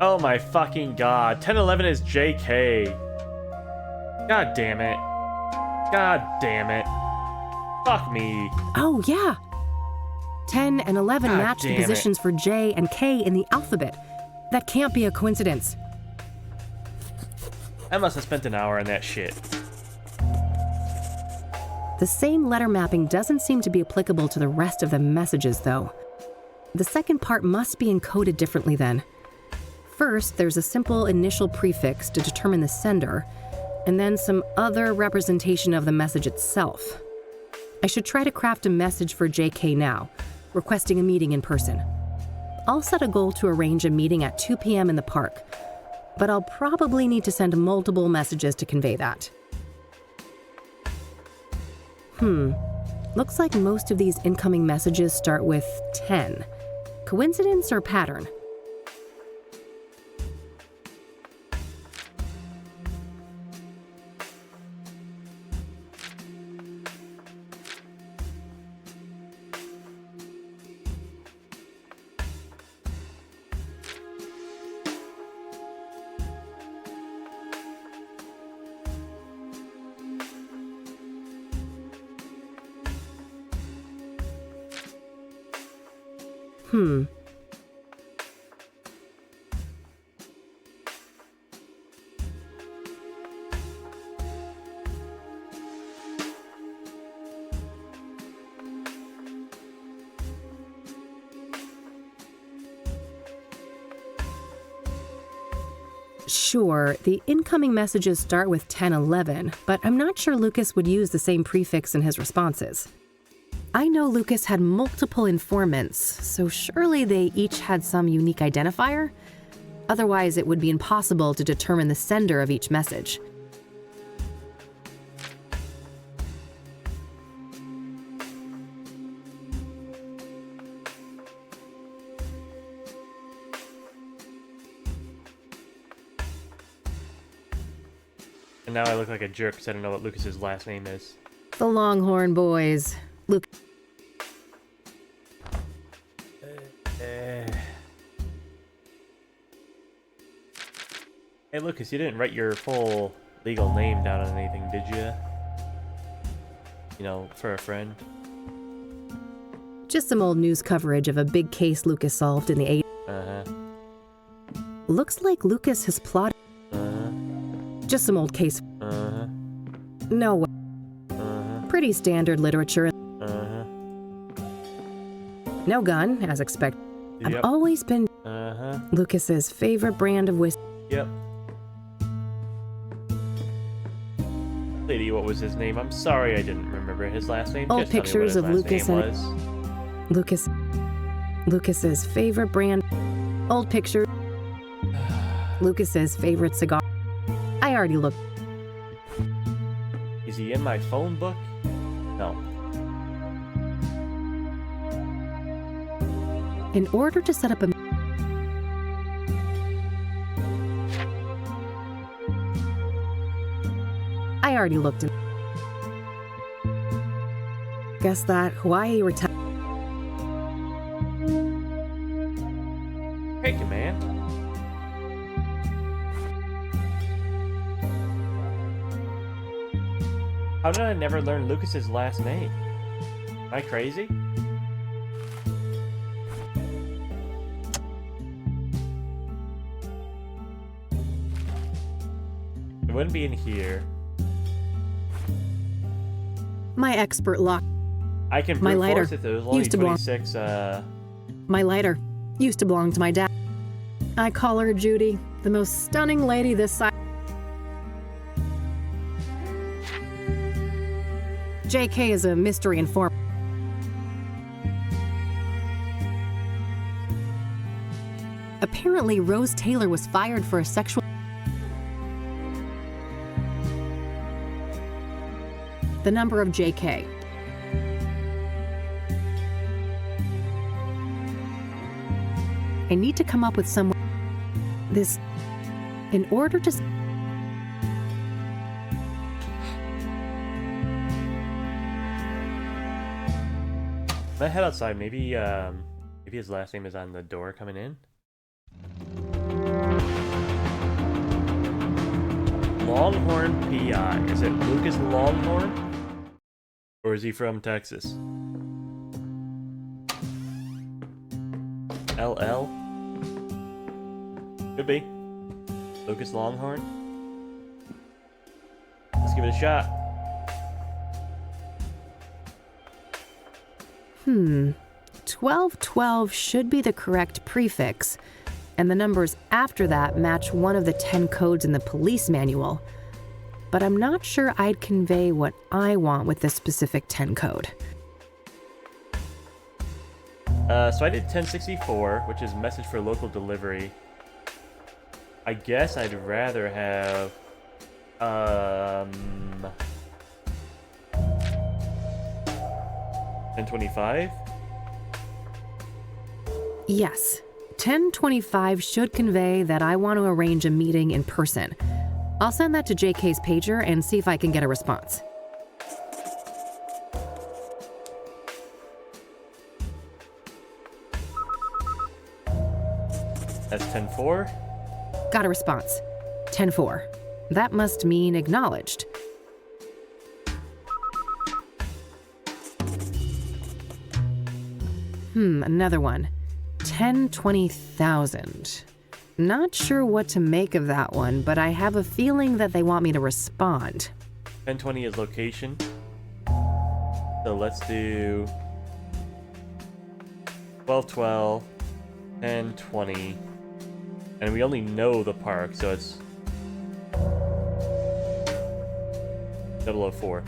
Oh my fucking god. 1011 is JK. God damn it. God damn it. Fuck me. Oh, yeah. 10 and 11 God match the damn it. positions for J and K in the alphabet. That can't be a coincidence. I must have spent an hour on that shit. The same letter mapping doesn't seem to be applicable to the rest of the messages, though. The second part must be encoded differently then. First, there's a simple initial prefix to determine the sender, and then some other representation of the message itself. I should try to craft a message for JK now, requesting a meeting in person. I'll set a goal to arrange a meeting at 2 p.m. in the park, but I'll probably need to send multiple messages to convey that. Looks like most of these incoming messages start with 10. Coincidence or pattern? Sure, the incoming messages start with 1011, but I'm not sure Lucas would use the same prefix in his responses. I know Lucas had multiple informants, so surely they each had some unique identifier? Otherwise, it would be impossible to determine the sender of each message. And now I look like a jerk because I don't know what Lucas's last name is. The Longhorn Boys. Luke. Hey, Lucas, you didn't write your full legal name down on anything, did you? You know, for a friend. Just some old news coverage of a big case Lucas solved in the 80s. Uh-huh. Looks like Lucas has plotted. Uh-huh. Just some old case. Uh-huh. No way. Uh-huh. Pretty standard literature. Uh-huh. No gun, as expected. Yep. I've always been Uh-huh. Lucas's favorite brand of whiskey. Yep. Lady, what was his name? I'm sorry I didn't remember his last name. Old Just tell me pictures what of his last Lucas name was. Lucas's favorite brand. Old picture. Lucas's favorite cigar. I already looked. Is he in my phone book? No. In order to set up a I already looked in. Guess that Hawaii retired. Thank you, man. How did I never learn Lucas's last name? Am I crazy? It wouldn't be in here. My expert lock. I can My brute lighter force it. There was only used to belong- 26. My lighter used to belong to my dad. I call her Judy, the most stunning lady this side. JK is a mystery informant. Apparently, Rose Taylor was fired for a sexual. The number of JK. I need to come up with some. This. In order to. Can I head outside? Maybe his last name is on the door coming in. Longhorn PI. Is it Lucas Longhorn? Or is he from Texas? LL? Could be. Lucas Longhorn? Let's give it a shot. 1212 should be the correct prefix, and the numbers after that match one of the 10 codes in the police manual. But I'm not sure I'd convey what I want with this specific 10 code. So I did 1064, which is message for local delivery. I guess I'd rather have 1025. Yes, 1025 should convey that I want to arrange a meeting in person. I'll send that to JK's pager and see if I can get a response. That's 10-4. Got a response. 10-4. That must mean acknowledged. Another one. 10-20,000. Not sure what to make of that one, but I have a feeling that they want me to respond. 1020 is location. So let's do 1212, 1020. And we only know the park, so it's 004.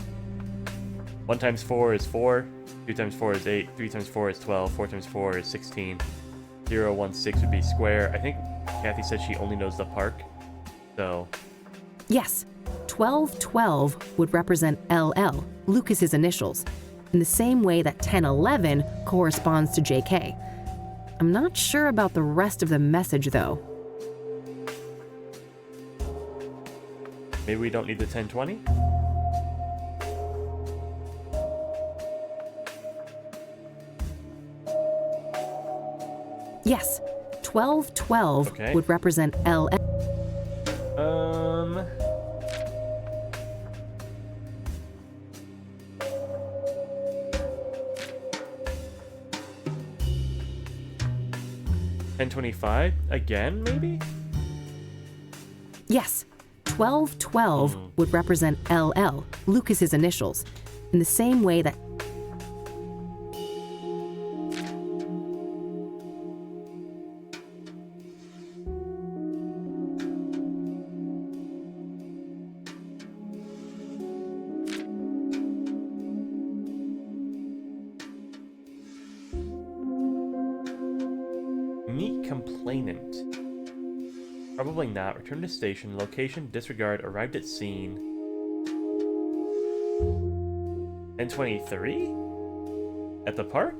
1 times 4 is 4, 2 times 4 is 8, 3 times 4 is 12, 4 times 4 is 16. 016 would be square. I think Kathy said she only knows the park, so... Yes, 1212 would represent LL, Lucas's initials, in the same way that 1011 corresponds to JK. I'm not sure about the rest of the message, though. Maybe we don't need the 1020? Yes, 1212 Okay. would represent LL. 1025 again, maybe? Yes, 1212 would represent LL, Lucas's initials, in the same way that. Meet complainant. Probably not. Return to station. Location disregard. Arrived at scene. 1023? At the park?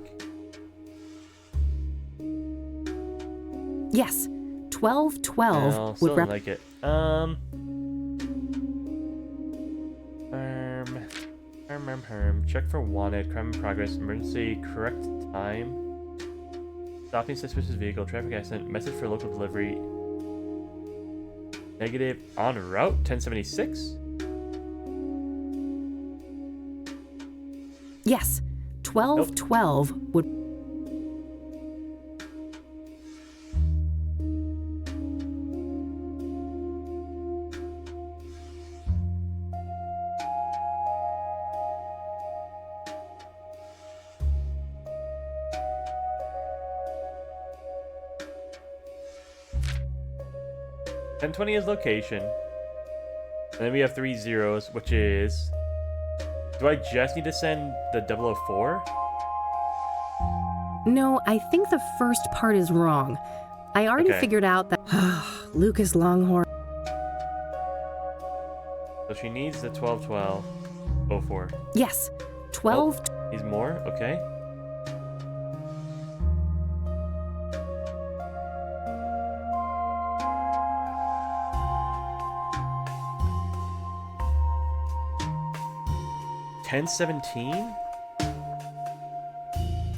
Yes, 1212 No, would still don't like it. Check for wanted. Crime in progress. Emergency. Correct time. Stopping suspicious vehicle. Traffic accident. Message for local delivery. Negative. En route. 1076? Yes, 1212 would. .1020 is location. And then we have 3 zeros, which is... Do I just need to send the 004? No, I think the first part is wrong. I already Okay. figured out that. Lucas Longhorn. So she needs the 1212 04. Yes, 12. Needs more? Okay. $10.17?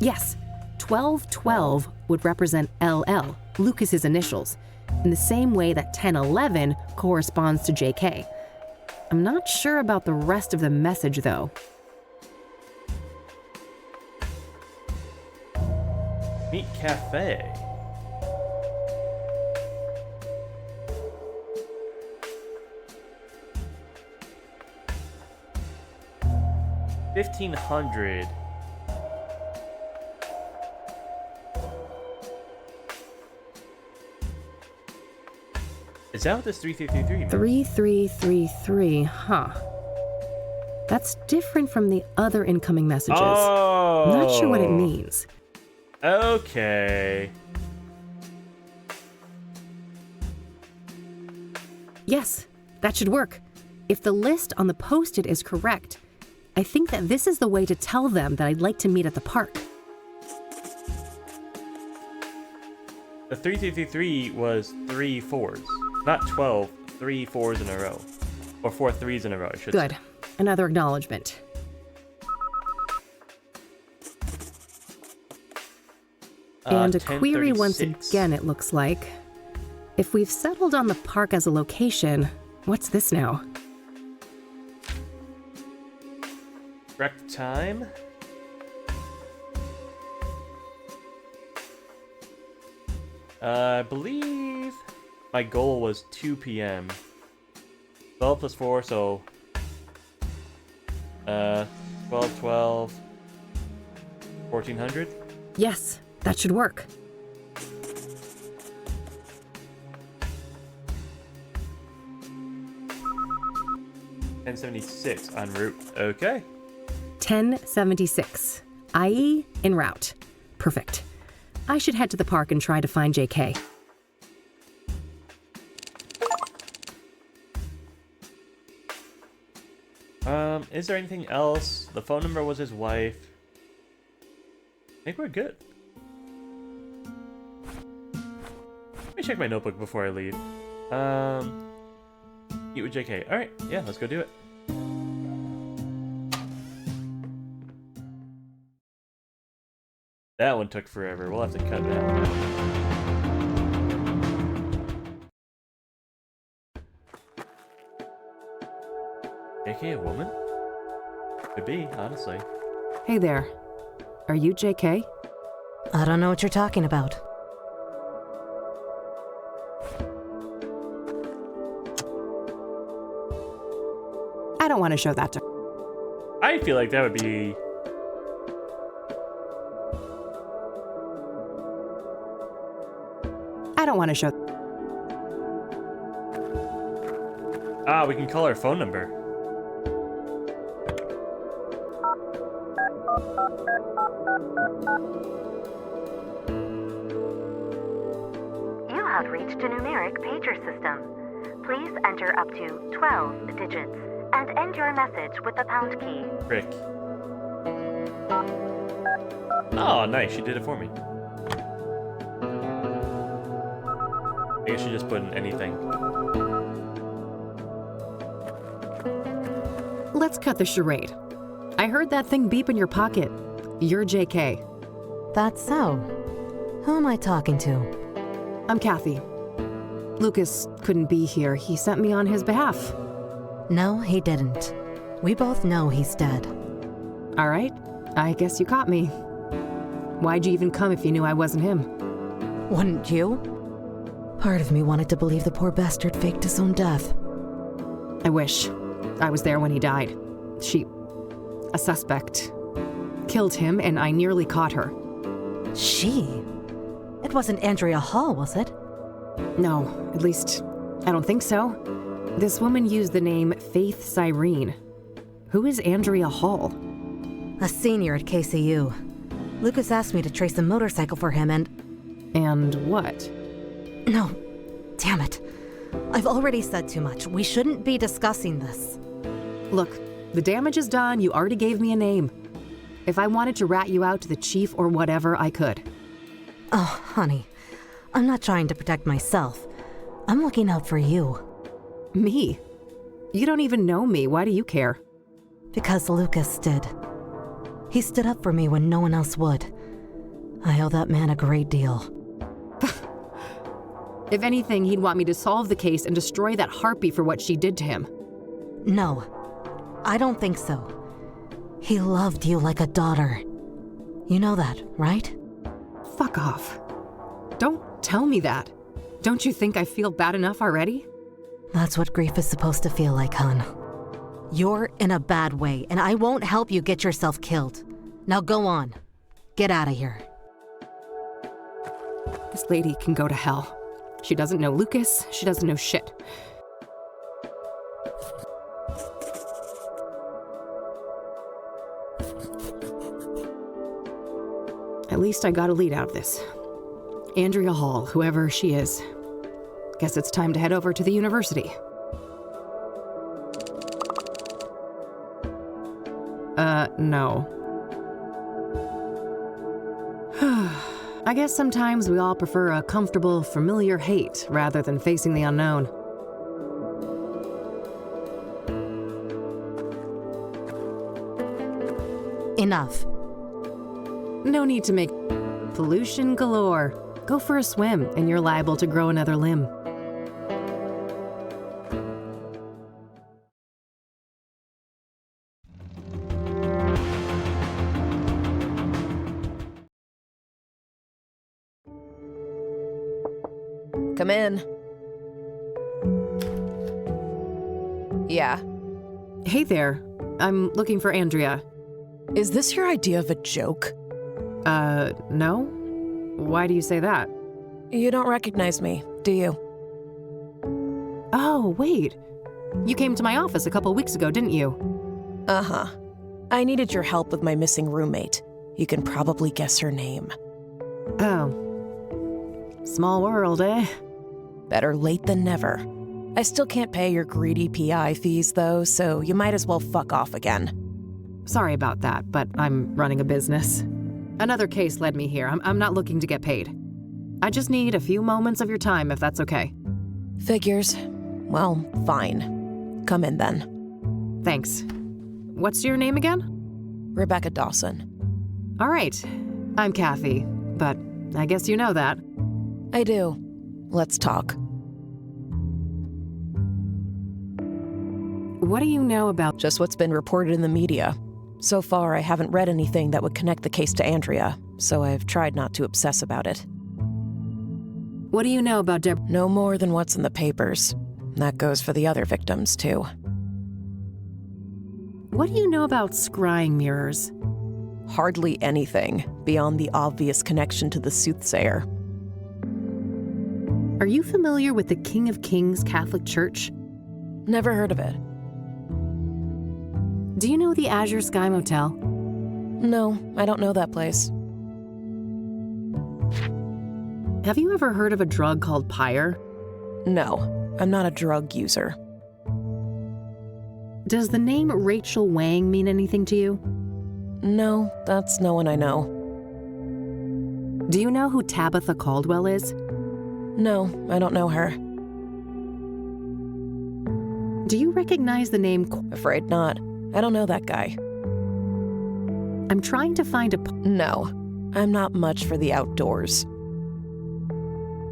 Yes, 1212 would represent LL, Lucas's initials, in the same way that 1011 corresponds to JK. I'm not sure about the rest of the message, though. Meet Cafe. $1,500. Is that what this 3333 means? 3333, huh. That's different from the other incoming messages. Oh! I'm not sure what it means. Okay. Yes, that should work. If the list on the post-it is correct, I think that this is the way to tell them that I'd like to meet at the park. The 3333 was 3 4s. Not 12, 3 4s in a row. Or 4 3s in a row, I should say. Good. Another acknowledgement. And a query once 1036. again, it looks like. If we've settled on the park as a location, what's this now? Correct time? I believe my goal was 2 p.m. 12 plus 4, so 12, 12, 1400? Yes, that should work. $10.76 en route. Okay. 1076, i.e. en route. Perfect. I should head to the park and try to find JK. Is there anything else? The phone number was his wife. I think we're good. Let me check my notebook before I leave. Eat with JK. Alright, yeah, let's go do it. That one took forever. We'll have to cut that one out. JK a woman? Could be, honestly. Hey there. Are you JK? I don't know what you're talking about. I don't want to show that to her. I feel like that would be... I don't want to show... Ah, we can call her phone number. You have reached a numeric pager system. Please enter up to 12 digits and end your message with the pound key. Frick. Oh, nice. She did it for me. I guess she just put in anything. Let's cut the charade. I heard that thing beep in your pocket. You're JK. That's so. Who am I talking to? I'm Kathy. Lucas couldn't be here. He sent me on his behalf. No, he didn't. We both know he's dead. All right. I guess you caught me. Why'd you even come if you knew I wasn't him? Wouldn't you? Part of me wanted to believe the poor bastard faked his own death. I wish. I was there when he died. A suspect, killed him, and I nearly caught her. She? It wasn't Andrea Hall, was it? No, at least, I don't think so. This woman used the name Faith Cyrene. Who is Andrea Hall? A senior at KCU. Lucas asked me to trace a motorcycle for him and... And what? No. Damn it. I've already said too much. We shouldn't be discussing this. Look, the damage is done. You already gave me a name. If I wanted to rat you out to the chief or whatever, I could. Oh, honey. I'm not trying to protect myself. I'm looking out for you. Me? You don't even know me. Why do you care? Because Lucas did. He stood up for me when no one else would. I owe that man a great deal. If anything, he'd want me to solve the case and destroy that harpy for what she did to him. No, I don't think so. He loved you like a daughter. You know that, right? Fuck off. Don't tell me that. Don't you think I feel bad enough already? That's what grief is supposed to feel like, hon. You're in a bad way, and I won't help you get yourself killed. Now go on. Get out of here. This lady can go to hell. She doesn't know Lucas. She doesn't know shit. At least I got a lead out of this. Andrea Hall, whoever she is. Guess it's time to head over to the university. No. I guess sometimes we all prefer a comfortable, familiar hate rather than facing the unknown. Enough. No need to make pollution galore. Go for a swim, and you're liable to grow another limb. Come in. Yeah. Hey there. I'm looking for Andrea. Is this your idea of a joke? No? Why do you say that? You don't recognize me, do you? Oh, wait. You came to my office a couple weeks ago, didn't you? Uh-huh. I needed your help with my missing roommate. You can probably guess her name. Oh. Small world, eh? Better late than never. I still can't pay your greedy PI fees, though, so you might as well fuck off again. Sorry about that, but I'm running a business. Another case led me here. I'm not looking to get paid. I just need a few moments of your time, if that's okay. Figures. Well, fine. Come in then. Thanks. What's your name again? Rebecca Dawson. All right. I'm Kathy, but I guess you know that. I do. Let's talk. What do you know about... Just what's been reported in the media. So far, I haven't read anything that would connect the case to Andrea, so I've tried not to obsess about it. What do you know about Deb... No more than what's in the papers. That goes for the other victims, too. What do you know about scrying mirrors? Hardly anything, beyond the obvious connection to the Soothsayer. Are you familiar with the King of Kings Catholic Church? Never heard of it. Do you know the Azure Sky Motel? No, I don't know that place. Have you ever heard of a drug called Pyre? No, I'm not a drug user. Does the name Rachel Wang mean anything to you? No, that's no one I know. Do you know who Tabitha Caldwell is? No, I don't know her. Do you recognize the name... Afraid not. I don't know that guy. I'm trying to find a... No, I'm not much for the outdoors.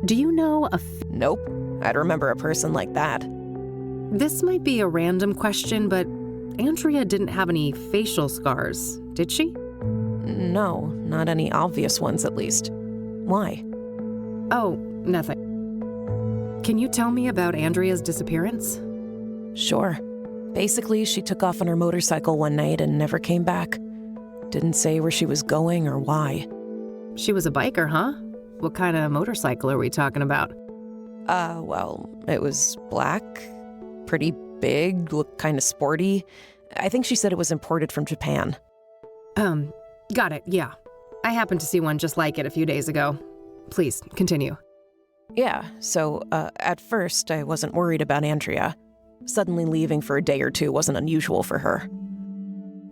Do you know a... Nope, I'd remember a person like that. This might be a random question, but Andrea didn't have any facial scars, did she? No, not any obvious ones at least. Why? Oh, nothing. Can you tell me about Andrea's disappearance? Sure. Basically, she took off on her motorcycle one night and never came back. Didn't say where she was going or why. She was a biker, huh? What kind of motorcycle are we talking about? Well, it was black, pretty big, looked kind of sporty. I think she said it was imported from Japan. Got it, yeah. I happened to see one just like it a few days ago. Please, continue. Yeah, so, at first, I wasn't worried about Andrea. Suddenly leaving for a day or two wasn't unusual for her.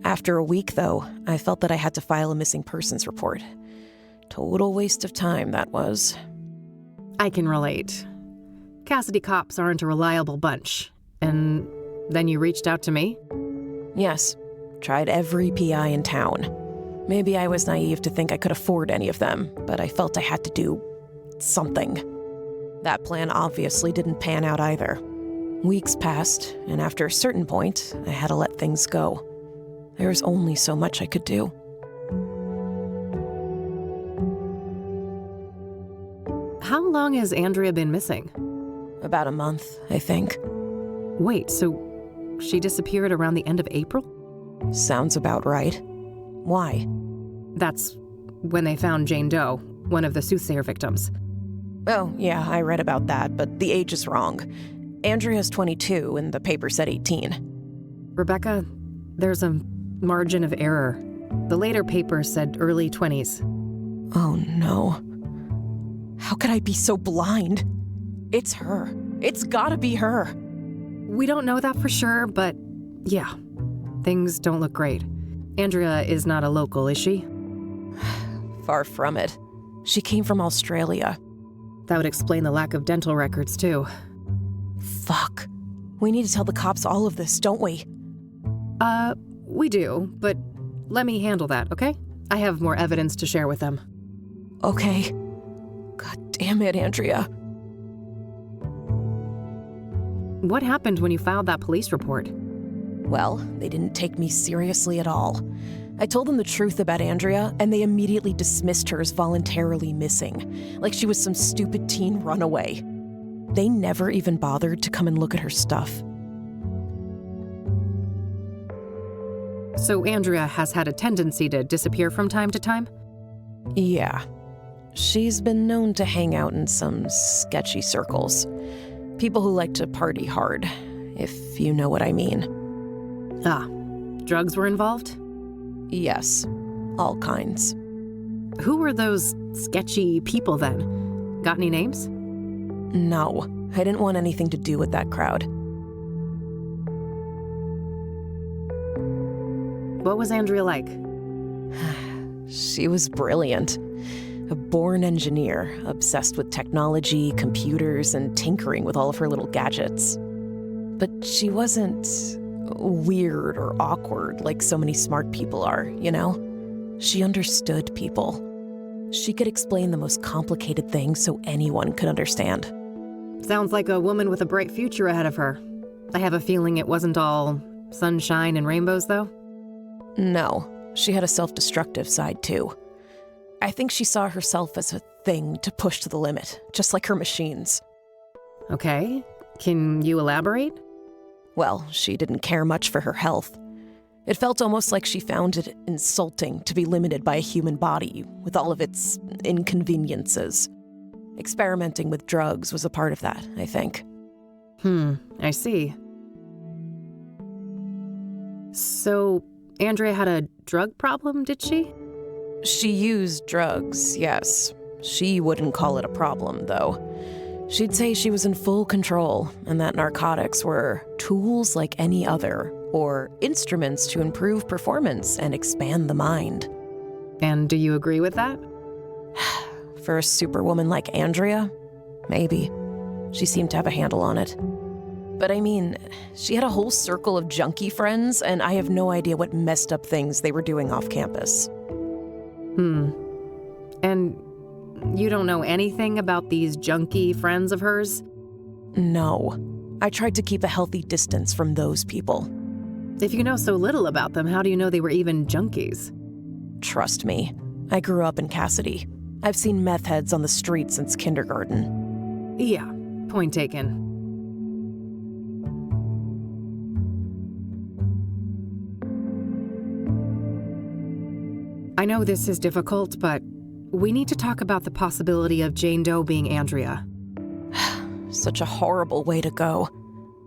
After a week, though, I felt that I had to file a missing persons report. Total waste of time, that was. I can relate. Cassidy cops aren't a reliable bunch. And then you reached out to me? Yes. Tried every PI in town. Maybe I was naive to think I could afford any of them, but I felt I had to do something. That plan obviously didn't pan out either. Weeks passed, and after a certain point, I had to let things go. There was only so much I could do. How long has Andrea been missing? About a month, I think. Wait, so she disappeared around the end of April? Sounds about right. Why? That's when they found Jane Doe, one of the Soothsayer victims. Oh, yeah, I read about that, but the age is wrong. Andrea's 22, and the paper said 18. Rebecca, there's a margin of error. The later paper said early 20s. Oh, no. How could I be so blind? It's her. It's gotta be her. We don't know that for sure, but yeah, things don't look great. Andrea is not a local, is she? Far from it. She came from Australia. That would explain the lack of dental records, too. Fuck. We need to tell the cops all of this, don't we? We do, but let me handle that, okay? I have more evidence to share with them. Okay. God damn it, Andrea. What happened when you filed that police report? Well, they didn't take me seriously at all. I told them the truth about Andrea, and they immediately dismissed her as voluntarily missing, like she was some stupid teen runaway. They never even bothered to come and look at her stuff. So Andrea has had a tendency to disappear from time to time? Yeah. She's been known to hang out in some sketchy circles. People who like to party hard, if you know what I mean. Ah, drugs were involved? Yes, all kinds. Who were those sketchy people then? Got any names? No, I didn't want anything to do with that crowd. What was Andrea like? She was brilliant. A born engineer, obsessed with technology, computers, and tinkering with all of her little gadgets. But she wasn't weird or awkward like so many smart people are, you know? She understood people. She could explain the most complicated things so anyone could understand. Sounds like a woman with a bright future ahead of her. I have a feeling it wasn't all sunshine and rainbows, though. No, she had a self-destructive side, too. I think she saw herself as a thing to push to the limit, just like her machines. Okay, can you elaborate? Well, she didn't care much for her health. It felt almost like she found it insulting to be limited by a human body with all of its inconveniences. Experimenting with drugs was a part of that, I think. I see. So, Andrea had a drug problem, did she? She used drugs, yes. She wouldn't call it a problem, though. She'd say she was in full control and that narcotics were tools like any other, or instruments to improve performance and expand the mind. And do you agree with that? For a superwoman like Andrea, maybe. She seemed to have a handle on it. But I mean, she had a whole circle of junkie friends, and I have no idea what messed up things they were doing off campus. And you don't know anything about these junkie friends of hers? No. I tried to keep a healthy distance from those people. If you know so little about them, how do you know they were even junkies? Trust me, I grew up in Cassidy. I've seen meth heads on the street since kindergarten. Yeah, point taken. I know this is difficult, but we need to talk about the possibility of Jane Doe being Andrea. Such a horrible way to go.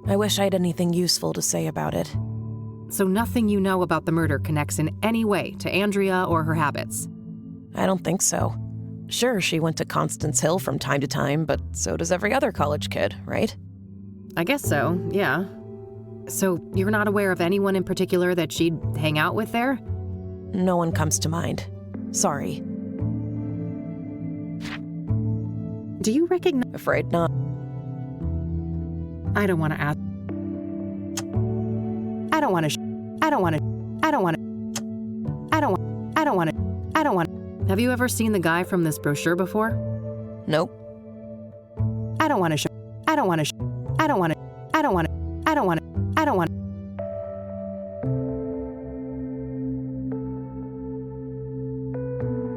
I wish I had anything useful to say about it. So nothing you know about the murder connects in any way to Andrea or her habits? I don't think so. Sure, she went to Constance Hill from time to time, but so does every other college kid, right? I guess so, yeah. So you're not aware of anyone in particular that she'd hang out with there? No one comes to mind. Sorry. Do you recognize— Afraid not. I don't want to ask. I don't want to. I don't want to. I don't want to. I don't want. I don't want to. I don't want. Have you ever seen the guy from this brochure before? Nope. I don't want to show. I don't want to. I don't want to. I don't want to. I don't want to. I don't want.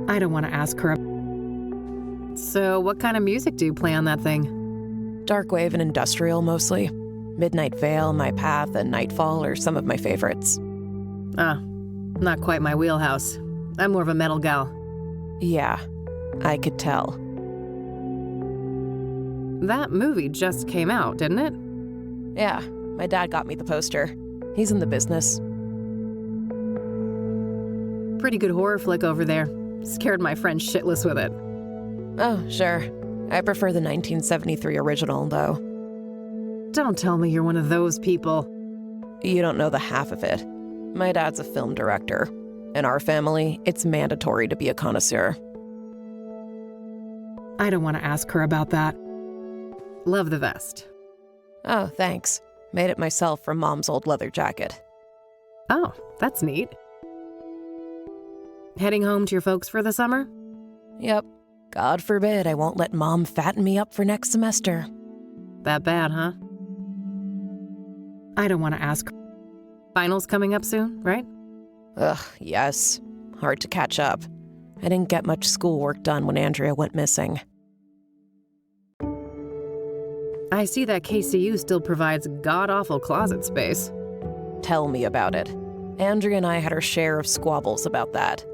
I don't want to ask her. So, what kind of music do you play on that thing? Darkwave and industrial mostly. Midnight Veil, My Path, and Nightfall are some of my favorites. Not quite my wheelhouse. I'm more of a metal gal. Yeah, I could tell. That movie just came out, didn't it? Yeah, my dad got me the poster. He's in the business. Pretty good horror flick over there. Scared my friend shitless with it. Oh, sure. I prefer the 1973 original, though. Don't tell me you're one of those people. You don't know the half of it. My dad's a film director. In our family, it's mandatory to be a connoisseur. I don't want to ask her about that. Love the vest. Oh, thanks. Made it myself from Mom's old leather jacket. Oh, that's neat. Heading home to your folks for the summer? Yep. God forbid I won't let Mom fatten me up for next semester. That bad, huh? I don't want to ask. Finals coming up soon, right? Ugh, yes. Hard to catch up. I didn't get much schoolwork done when Andrea went missing. I see that KCU still provides god-awful closet space. Tell me about it. Andrea and I had our share of squabbles about that.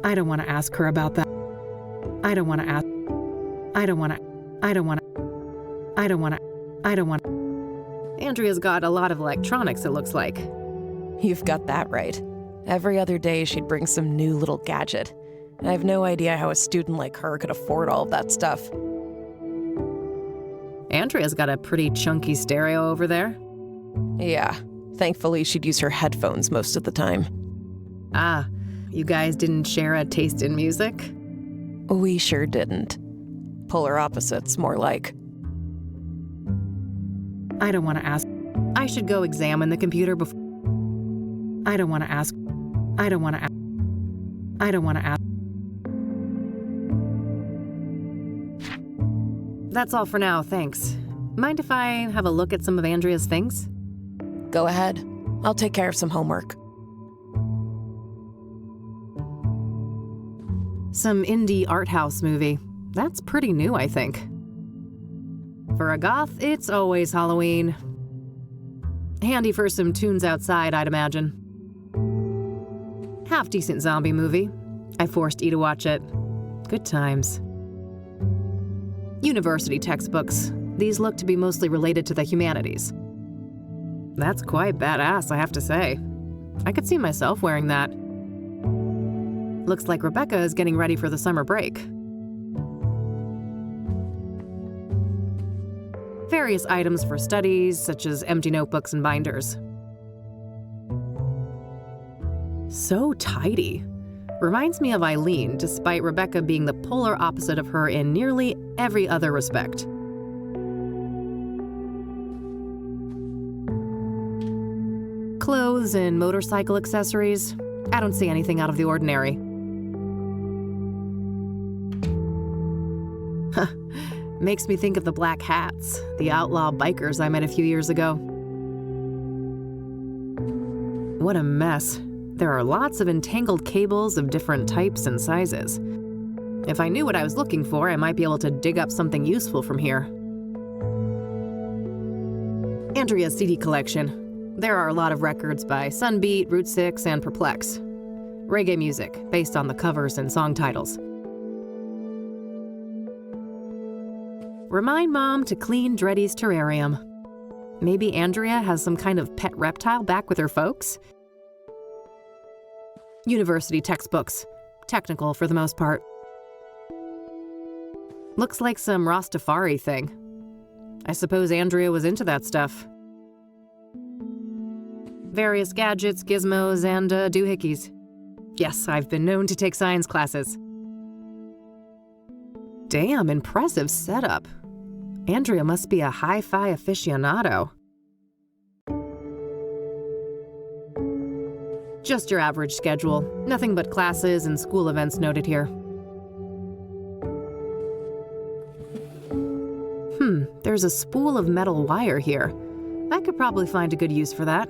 I don't want to ask her about that. I don't want to ask. I don't want to. I don't want to. I don't want to. I don't want to. Andrea's got a lot of electronics, it looks like. You've got that right. Every other day she'd bring some new little gadget. I have no idea how a student like her could afford all of that stuff. Andrea's got a pretty chunky stereo over there. Yeah. Thankfully, she'd use her headphones most of the time. Ah, you guys didn't share a taste in music? We sure didn't. Polar opposites, more like. I don't want to ask. I should go examine the computer before. I don't want to ask. I don't want to ask. I don't want to ask. That's all for now, thanks. Mind if I have a look at some of Andrea's things? Go ahead. I'll take care of some homework. Some indie art house movie. That's pretty new, I think. For a goth, it's always Halloween. Handy for some tunes outside, I'd imagine. Half-decent zombie movie. I forced E to watch it. Good times. University textbooks. These look to be mostly related to the humanities. That's quite badass, I have to say. I could see myself wearing that. Looks like Rebecca is getting ready for the summer break. Various items for studies, such as empty notebooks and binders. So tidy. Reminds me of Eileen, despite Rebecca being the polar opposite of her in nearly every other respect. Clothes and motorcycle accessories. I don't see anything out of the ordinary. Makes me think of the Black Hats, the outlaw bikers I met a few years ago. What a mess. There are lots of entangled cables of different types and sizes. If I knew what I was looking for, I might be able to dig up something useful from here. Andrea's CD collection. There are a lot of records by Sunbeat, Route 6, and Perplex. Reggae music, based on the covers and song titles. Remind Mom to clean Dreddy's terrarium. Maybe Andrea has some kind of pet reptile back with her folks? University textbooks. Technical for the most part. Looks like some Rastafari thing. I suppose Andrea was into that stuff. Various gadgets, gizmos, and doohickeys. Yes, I've been known to take science classes. Damn, impressive setup. Andrea must be a hi-fi aficionado. Just your average schedule. Nothing but classes and school events noted here. There's a spool of metal wire here. I could probably find a good use for that.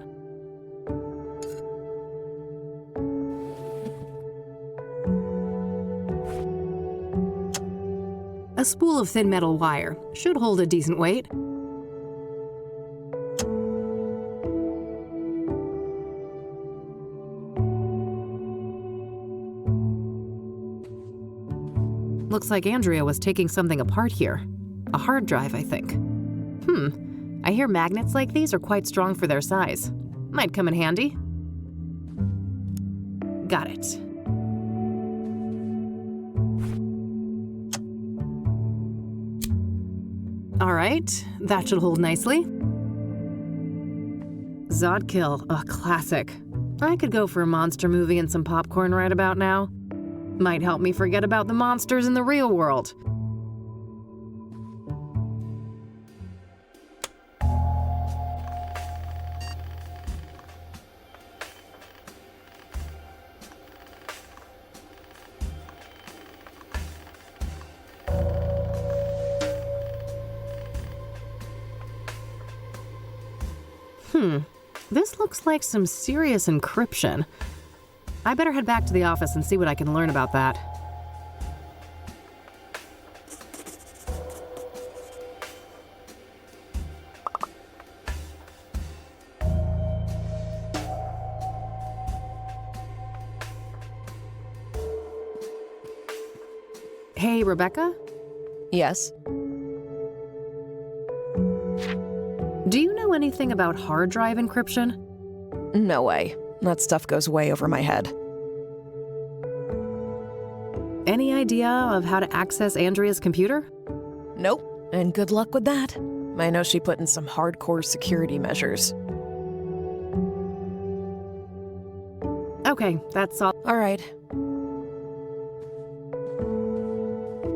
A spool of thin metal wire should hold a decent weight. Looks like Andrea was taking something apart here. A hard drive, I think. I hear magnets like these are quite strong for their size. Might come in handy. Got it. All right, that should hold nicely. Zodkill, a classic. I could go for a monster movie and some popcorn right about now. Might help me forget about the monsters in the real world. This looks like some serious encryption. I better head back to the office and see what I can learn about that. Hey, Rebecca? Yes? Do you know anything about hard drive encryption? No way. That stuff goes way over my head. Any idea of how to access Andrea's computer? Nope. And good luck with that. I know she put in some hardcore security measures. Okay, that's all. All right.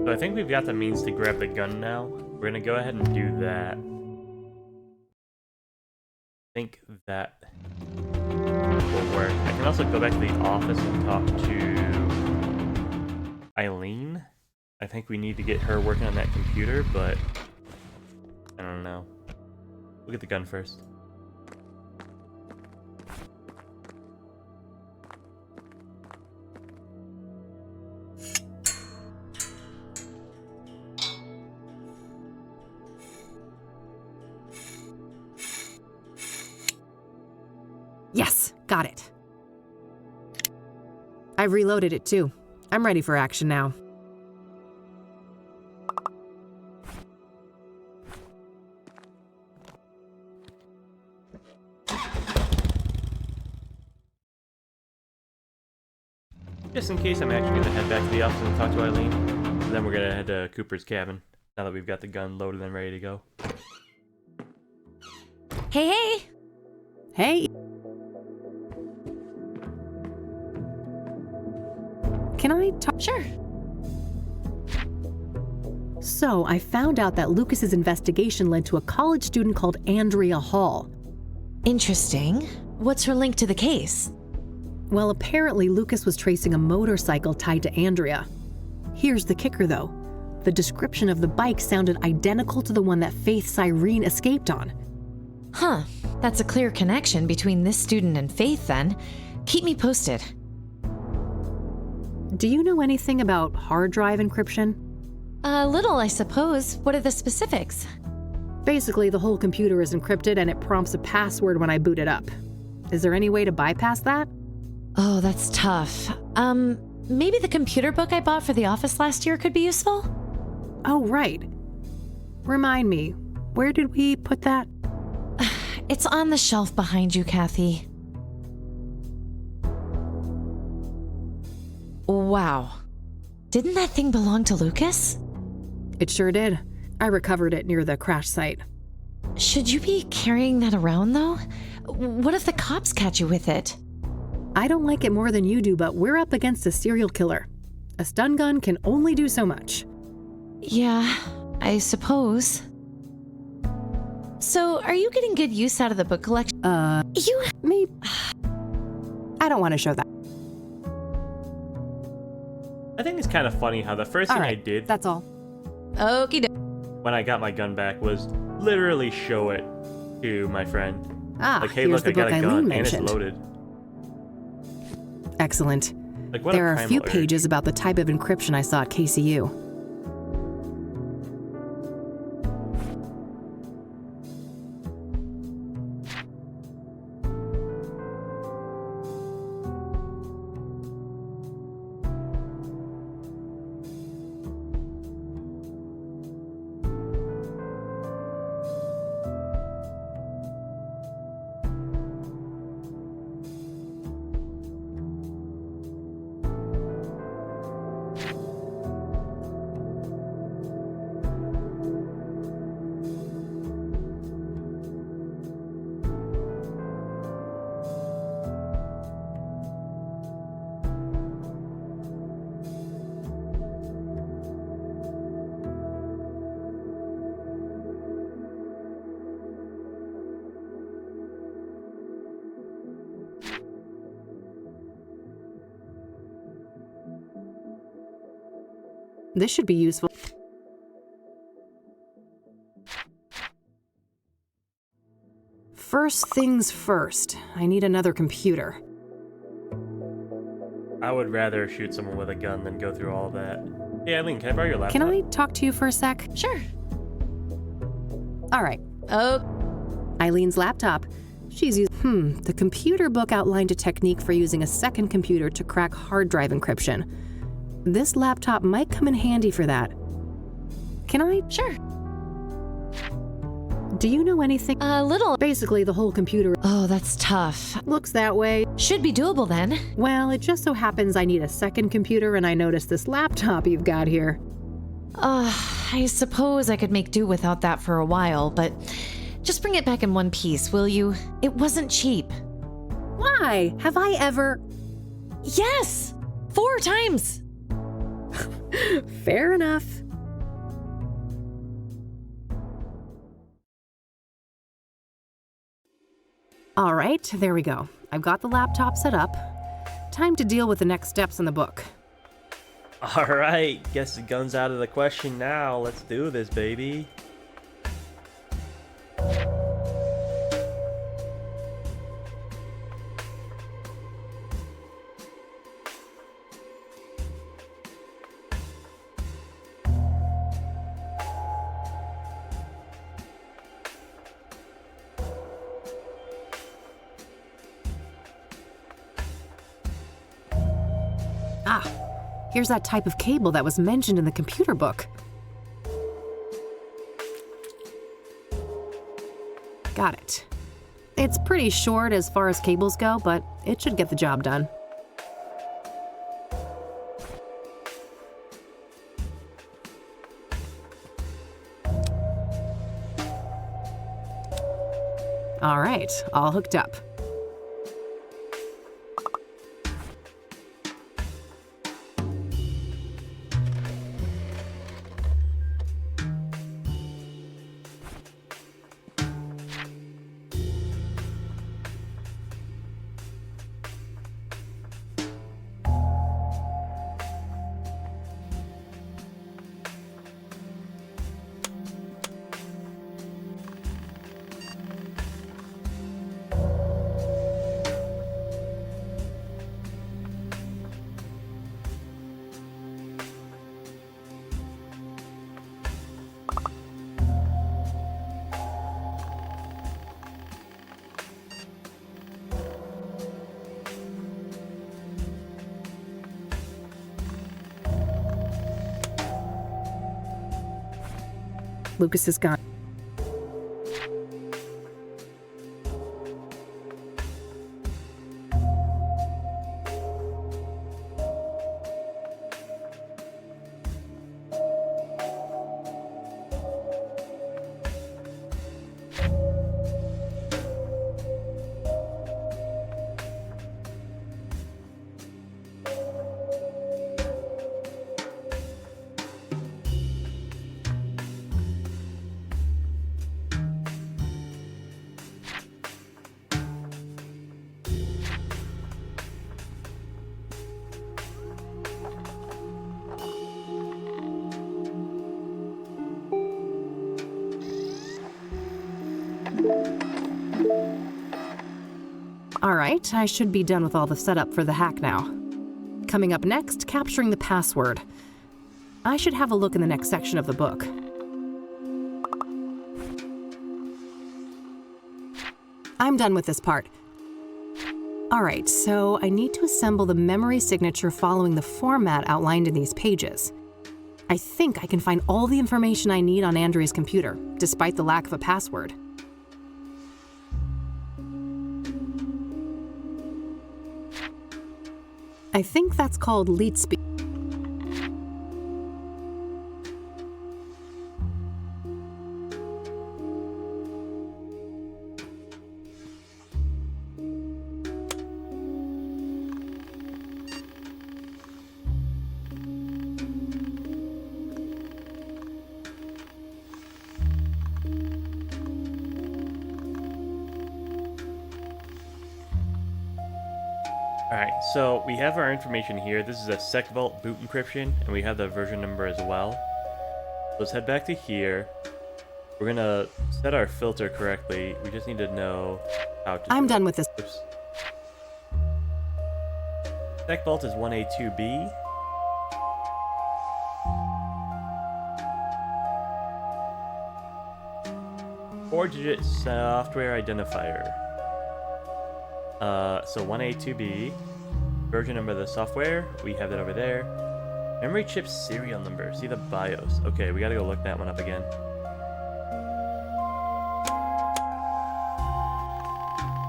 So I think we've got the means to grab the gun now. We're gonna go ahead and do that. think that will work. I can also go back to the office and talk to Eileen. I think we need to get her working on that computer, but I don't know. Look at the gun first. Yes, got it. I've reloaded it too. I'm ready for action now. Just in case, I'm actually going to head back to the office and talk to Eileen. And then we're going to head to Cooper's cabin, now that we've got the gun loaded and ready to go. Hey, hey! Hey! Can I talk? Sure. So, I found out that Lucas's investigation led to a college student called Andrea Hall. Interesting. What's her link to the case? Well, apparently Lucas was tracing a motorcycle tied to Andrea. Here's the kicker, though. The description of the bike sounded identical to the one that Faith Cyrene escaped on. Huh. That's a clear connection between this student and Faith, then. Keep me posted. Do you know anything about hard drive encryption? A little, I suppose. What are the specifics? Basically, the whole computer is encrypted and it prompts a password when I boot it up. Is there any way to bypass that? Oh, that's tough. Maybe the computer book I bought for the office last year could be useful? Oh, right. Remind me, where did we put that? It's on the shelf behind you, Kathy. Wow. Didn't that thing belong to Lucas? It sure did. I recovered it near the crash site. Should you be carrying that around, though? What if the cops catch you with it? I don't like it more than you do, but we're up against a serial killer. A stun gun can only do so much. Yeah, I suppose. So, are you getting good use out of the book collection? Me? I don't want to show that. I think it's kind of funny how the first thing I did That's all. Okie doke. when I got my gun back was literally show it to my friend. Like, hey, here's look, the I got book a gun Eileen and it's mentioned. loaded. Excellent. Like, what There are a primal few urge. pages about the type of encryption I saw at KCU. This should be useful. First things first, I need another computer. I would rather shoot someone with a gun than go through all that. Hey, Eileen, can I borrow your laptop? Can I talk to you for a sec? Sure. All right. Oh, Eileen's laptop. She's using. The computer book outlined a technique for using a second computer to crack hard drive encryption. This laptop might come in handy for that. Can I? sure. Do you know anything? A little. Basically, the whole computer Oh, that's tough. looks that way. Should be doable then. Well, it just so happens I need a second computer and I noticed this laptop you've got here. I suppose I could make do without that for a while, but just bring it back in one piece, will you? It wasn't cheap. Why? Have I ever? Yes! 4 times! Fair enough. All right, there we go. I've got the laptop set up. Time to deal with the next steps in the book. Alright, guess the gun's out of the question now. Let's do this, baby. Ah, here's that type of cable that was mentioned in the computer book. Got it. It's pretty short as far as cables go, but it should get the job done. All right, all hooked up. Lucas is gone. All right, I should be done with all the setup for the hack now. Coming up next, capturing the password. I should have a look in the next section of the book. I'm done with this part. All right, so I need to assemble the memory signature following the format outlined in these pages. I think I can find all the information I need on Andrea's computer, despite the lack of a password. I think that's called lead speed. Alright, so we have our information here. This is a SecVault boot encryption, and we have the version number as well. Let's head back to here. We're gonna set our filter correctly. We just need to know how to I'm done with this. Oops. SecVault is 1A2B. Four-digit software identifier. So 1A2B, version number of the software, we have that over there. Memory chip serial number, see the BIOS. Okay, we gotta go look that one up again.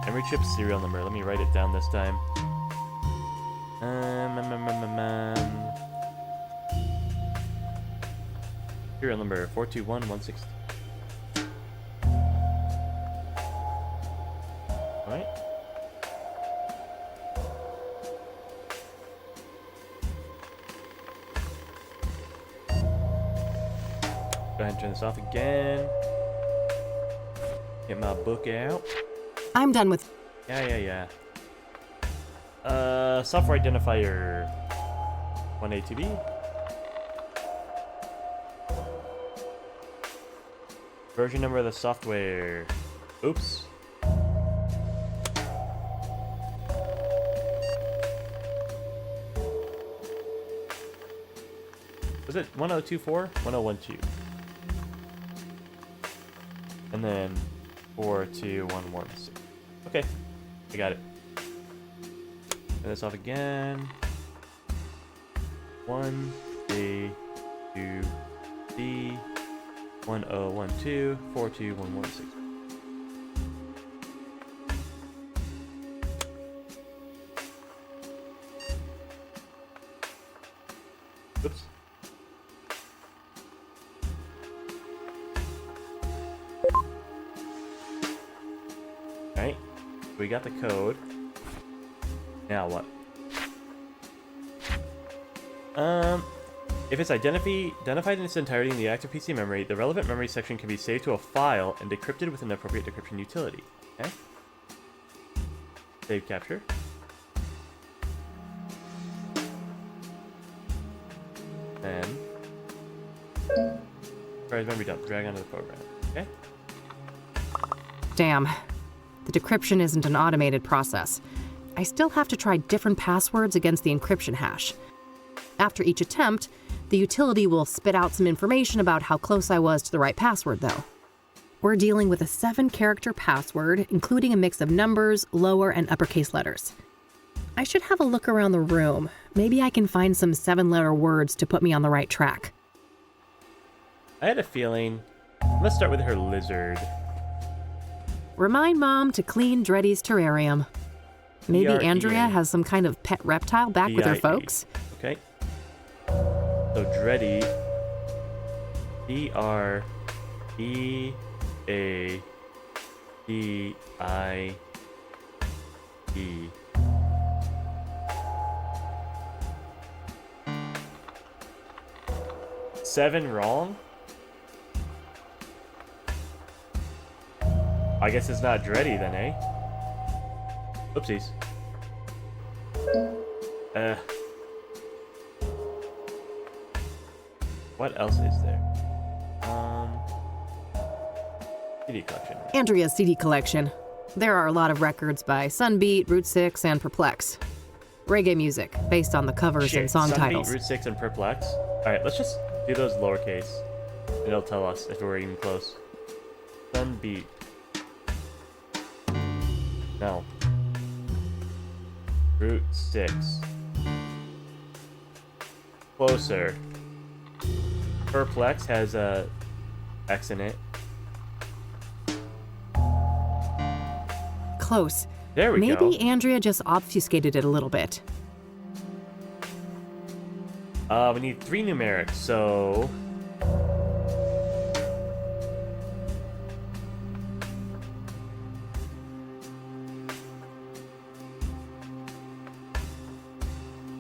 Memory chip serial number, let me write it down this time. Serial number 421162. Alright. Go ahead and turn this off again. Get my book out. I'm done with Yeah. Software identifier 1A2B. Version number of the software. Oops. Was it 1024? 1012. And then 42116. Okay, I got it. Turn this off again. 1 A 2 B 1012 42116. Oops. Alright, we got the code. Now what? If it's identified in its entirety in the active PC memory, the relevant memory section can be saved to a file and decrypted with an appropriate decryption utility. Okay? Save capture. Then, prize memory dump. Drag onto the program. Okay? Damn. The decryption isn't an automated process. I still have to try different passwords against the encryption hash. After each attempt, the utility will spit out some information about how close I was to the right password, though. We're dealing with a 7-character password, including a mix of numbers, lower and uppercase letters. I should have a look around the room. Maybe I can find some 7-letter words to put me on the right track. I had a feeling. Let's start with her lizard. Remind Mom to clean Dreddy's terrarium. Maybe D-R-E-A. Andrea has some kind of pet reptile back with her D-I-E. folks. Okay. So Dreddy. D-R-E-A-D-I-E. Seven wrong? I guess it's not Dreddy then, eh? Oopsies. What else is there? CD collection. Andrea's CD collection. There are a lot of records by Sunbeat, Route 6, and Perplex. Reggae music, based on the covers and song Sunbeat, titles. Route 6, and Perplex. Alright, let's just do those lowercase. And it'll tell us if we're even close. Sunbeat. No. Route 6. Closer. Perplex has a X in it. Close. There we go. Maybe Andrea just obfuscated it a little bit. We need 3 numerics, so...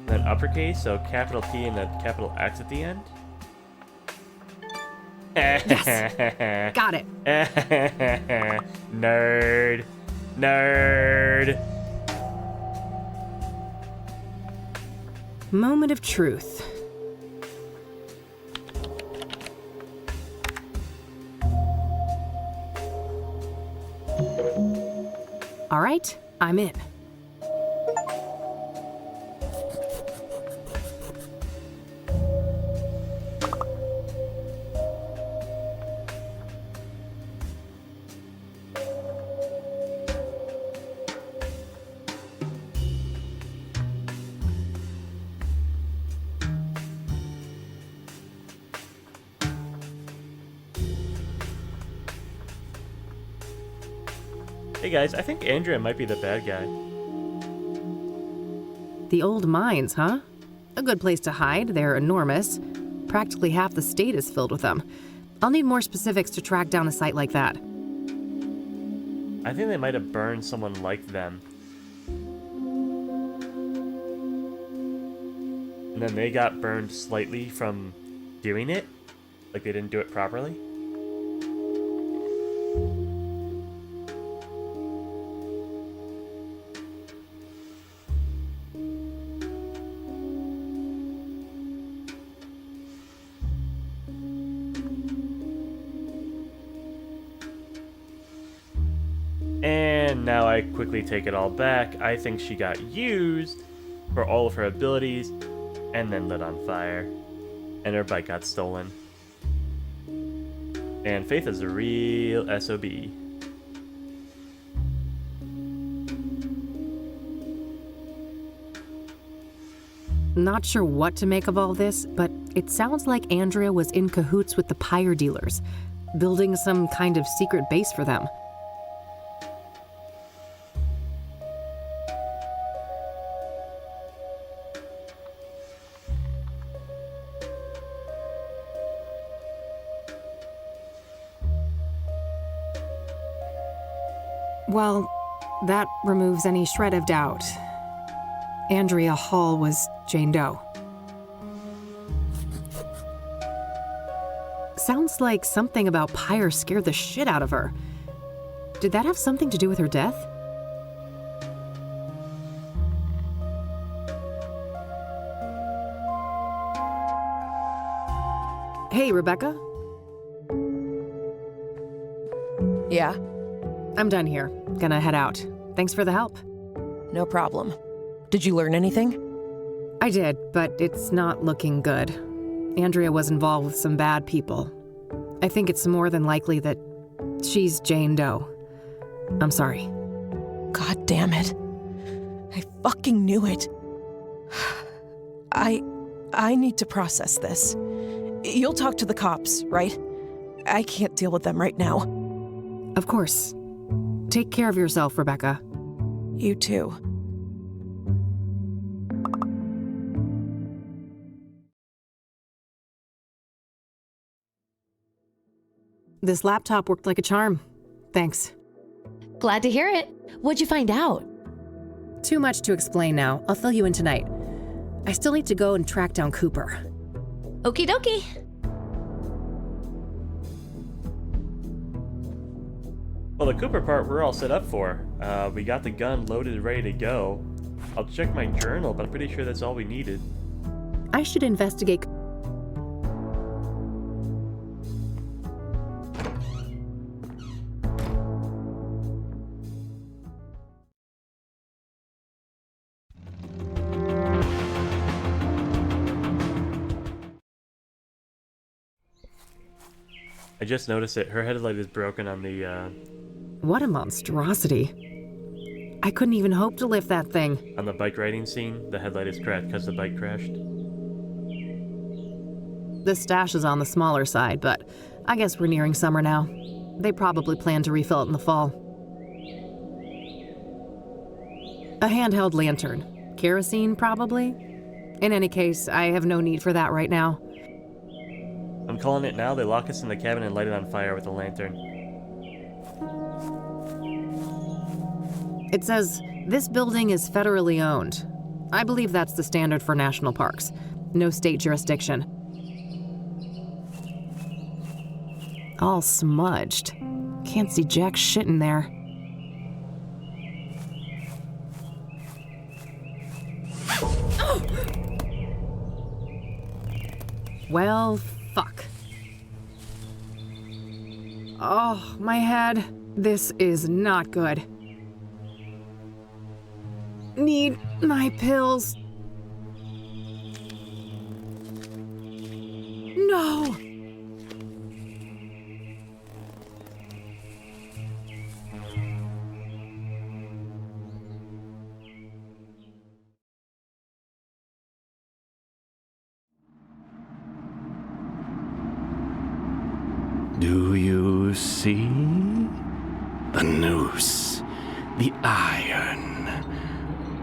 Then uppercase, so capital P and a capital X at the end. Yes! Got it. Nerd. Nerd. Moment of truth. All right, I'm in. Hey guys, I think Andrea might be the bad guy. The old mines, huh? A good place to hide. They're enormous. Practically half the state is filled with them. I'll need more specifics to track down a site like that. I think they might have burned someone like them. And then they got burned slightly from doing it. Like they didn't do it properly. And now I quickly take it all back. I think she got used for all of her abilities and then lit on fire. And her bike got stolen. And Faith is a real SOB. Not sure what to make of all this, but it sounds like Andrea was in cahoots with the pyre dealers, building some kind of secret base for them. Well, that removes any shred of doubt. Andrea Hall was Jane Doe. Sounds like something about pyre scared the shit out of her. Did that have something to do with her death? Hey, Rebecca? Yeah, I'm done here. Gonna head out. Thanks for the help. no problem. Did you learn anything? I did, but it's not looking good. Andrea was involved with some bad people. I think it's more than likely that she's Jane Doe. I'm sorry. God damn it. I fucking knew it. I need to process this. You'll talk to the cops, right? I can't deal with them right now. Of course. Take care of yourself, Rebecca. You too. This laptop worked like a charm. Thanks. Glad to hear it. What'd you find out? Too much to explain now. I'll fill you in tonight. I still need to go and track down Cooper. Okie dokie. Well, the Cooper part we're all set up for. We got the gun loaded and ready to go. I'll check my journal, but I'm pretty sure that's all we needed. I should investigate. I just noticed it. Her headlight is broken on the What a monstrosity. I couldn't even hope to lift that thing. on the bike riding scene. The headlight is cracked because the bike crashed. The stash is on the smaller side, but I guess we're nearing summer now. They probably plan to refill it in the fall. A handheld lantern. Kerosene, probably? In any case, I have no need for that right now. I'm calling it now. They lock us in the cabin and light it on fire with a lantern. It says, this building is federally owned. I believe that's the standard for national parks. No state jurisdiction. All smudged. Can't see jack shit in there. Well, fuck. Oh, my head. This is not good. Need my pills. No! Do you see? The noose, the iron.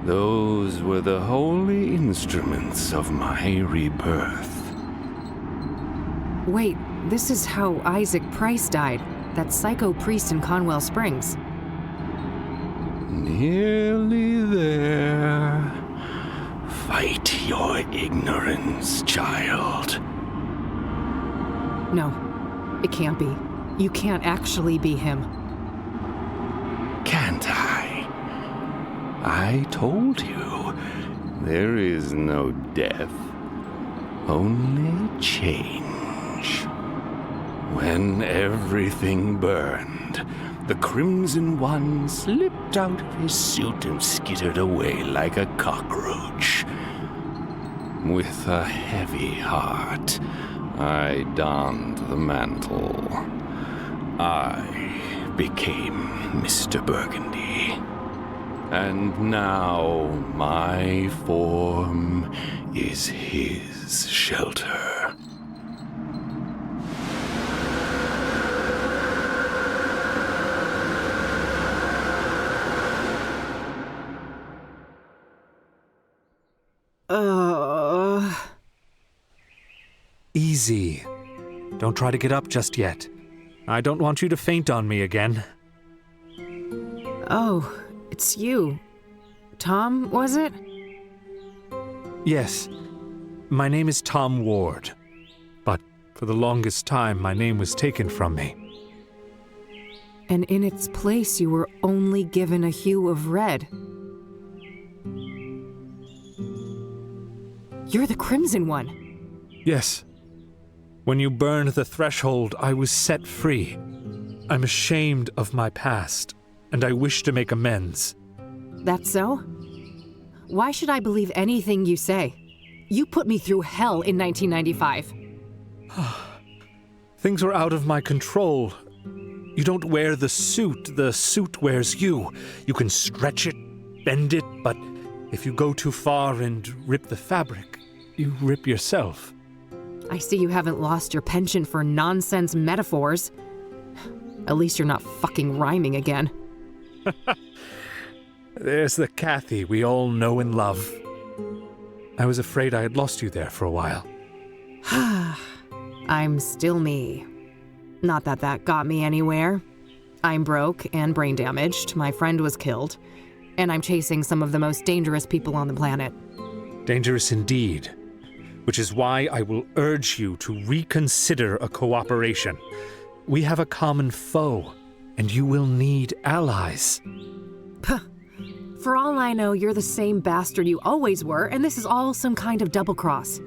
Those were the holy instruments of my rebirth. Wait, this is how Isaac Price died, that psycho priest in Conwell Springs. Nearly there. Fight your ignorance, child. No, it can't be. You can't actually be him. Can't I? I told you, there is no death, only change. When everything burned, the Crimson One slipped slipped out of his suit and skittered away like a cockroach. With a heavy heart, I donned the mantle. I became Mr. Burgundy. And now my form is his shelter. Easy. Don't try to get up just yet. I don't want you to faint on me again. Oh, it's you. Tom, was it? Yes. My name is Tom Ward. But for the longest time, my name was taken from me. And in its place, you were only given a hue of red. You're the Crimson One. Yes. When you burned the threshold, I was set free. I'm ashamed of my past, and I wish to make amends. That's so? Why should I believe anything you say? You put me through hell in 1995. Things were out of my control. You don't wear the suit wears you. You can stretch it, bend it, but if you go too far and rip the fabric, you rip yourself. I see you haven't lost your penchant for nonsense metaphors. At least you're not fucking rhyming again. There's the Kathy we all know and love. I was afraid I had lost you there for a while. I'm still me. Not that that got me anywhere. I'm broke and brain damaged, my friend was killed, and I'm chasing some of the most dangerous people on the planet. Dangerous indeed. Which is why I will urge you to reconsider a cooperation. We have a common foe, and you will need allies. For all I know, you're the same bastard you always were, and this is all some kind of double-cross.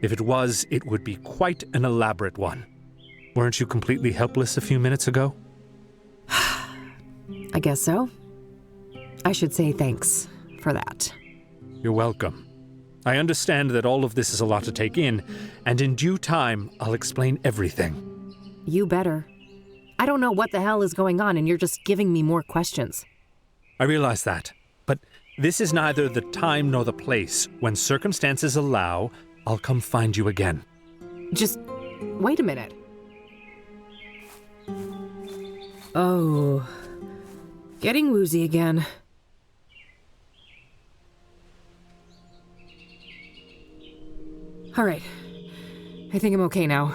If it was, it would be quite an elaborate one. Weren't you completely helpless a few minutes ago? I guess so. I should say thanks for that. You're welcome. I understand that all of this is a lot to take in, and in due time, I'll explain everything. You better. I don't know what the hell is going on, and you're just giving me more questions. I realize that, but this is neither the time nor the place. When circumstances allow, I'll come find you again. Just wait a minute. Oh, getting woozy again. All right, I think I'm okay now.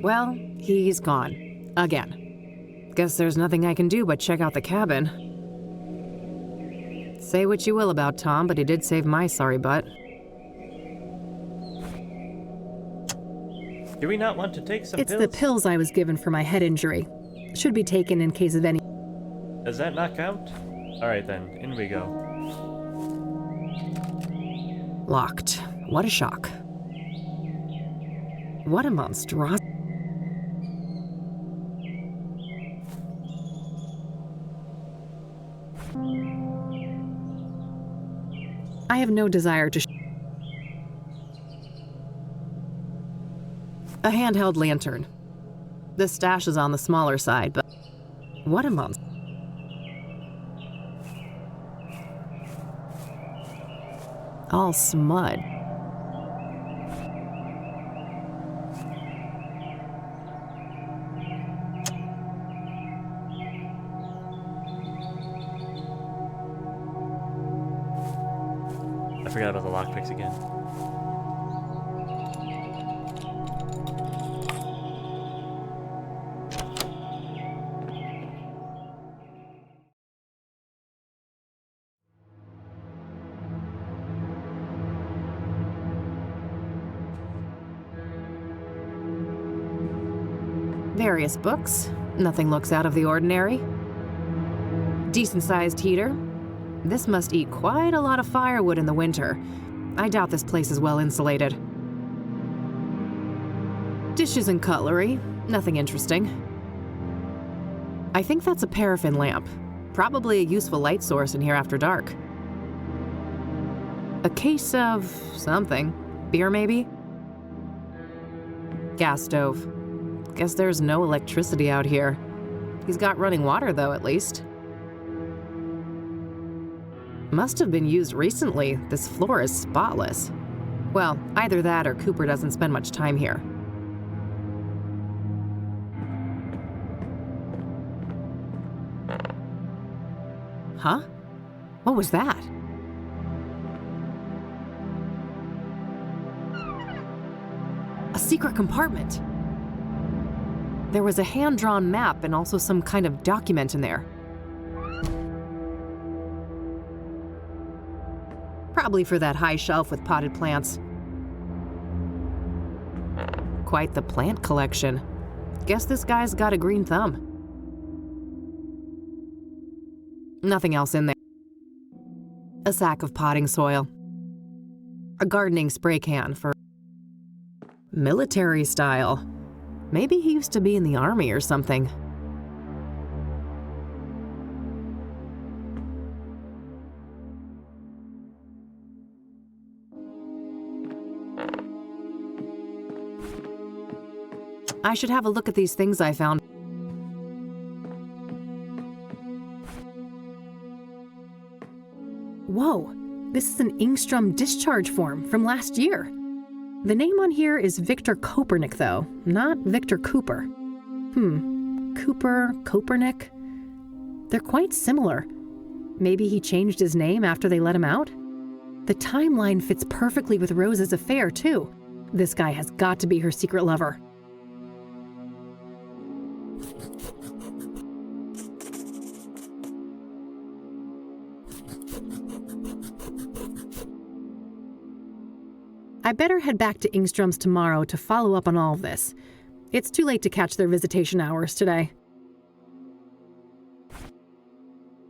Well, he's gone. Again. Guess there's nothing I can do but check out the cabin. Say what you will about Tom, but he did save my sorry butt. Do we not want to take some pills? It's the pills I was given for my head injury. Should be taken in case of any... Does that not count? Alright then, in we go. Locked. What a shock. What a monstrosity. I have no desire to... A handheld lantern. The stash is on the smaller side, but... What a monster. All smud. I forgot about the lockpicks again. Various books. Nothing looks out of the ordinary. Decent-sized heater. This must eat quite a lot of firewood in the winter. I doubt this place is well insulated. Dishes and cutlery. Nothing interesting. I think that's a paraffin lamp. Probably a useful light source in here after dark. A case of something. Beer, maybe? Gas stove. Guess there's no electricity out here. He's got running water, though, at least. Must have been used recently. This floor is spotless. Well, either that or Cooper doesn't spend much time here. Huh? What was that? A secret compartment. There was a hand-drawn map and also some kind of document in there. Probably for that high shelf with potted plants. Quite the plant collection. Guess this guy's got a green thumb. Nothing else in there. A sack of potting soil. A gardening spray can for military style. Maybe he used to be in the army or something. I should have a look at these things I found. Whoa, this is an Ingstrom discharge form from last year. The name on here is Victor Kopernik, though, not Victor Cooper. Cooper, Kopernik? They're quite similar. Maybe he changed his name after they let him out? The timeline fits perfectly with Rose's affair, too. This guy has got to be her secret lover. I better head back to Ingstrom's tomorrow to follow up on all of this. It's too late to catch their visitation hours today.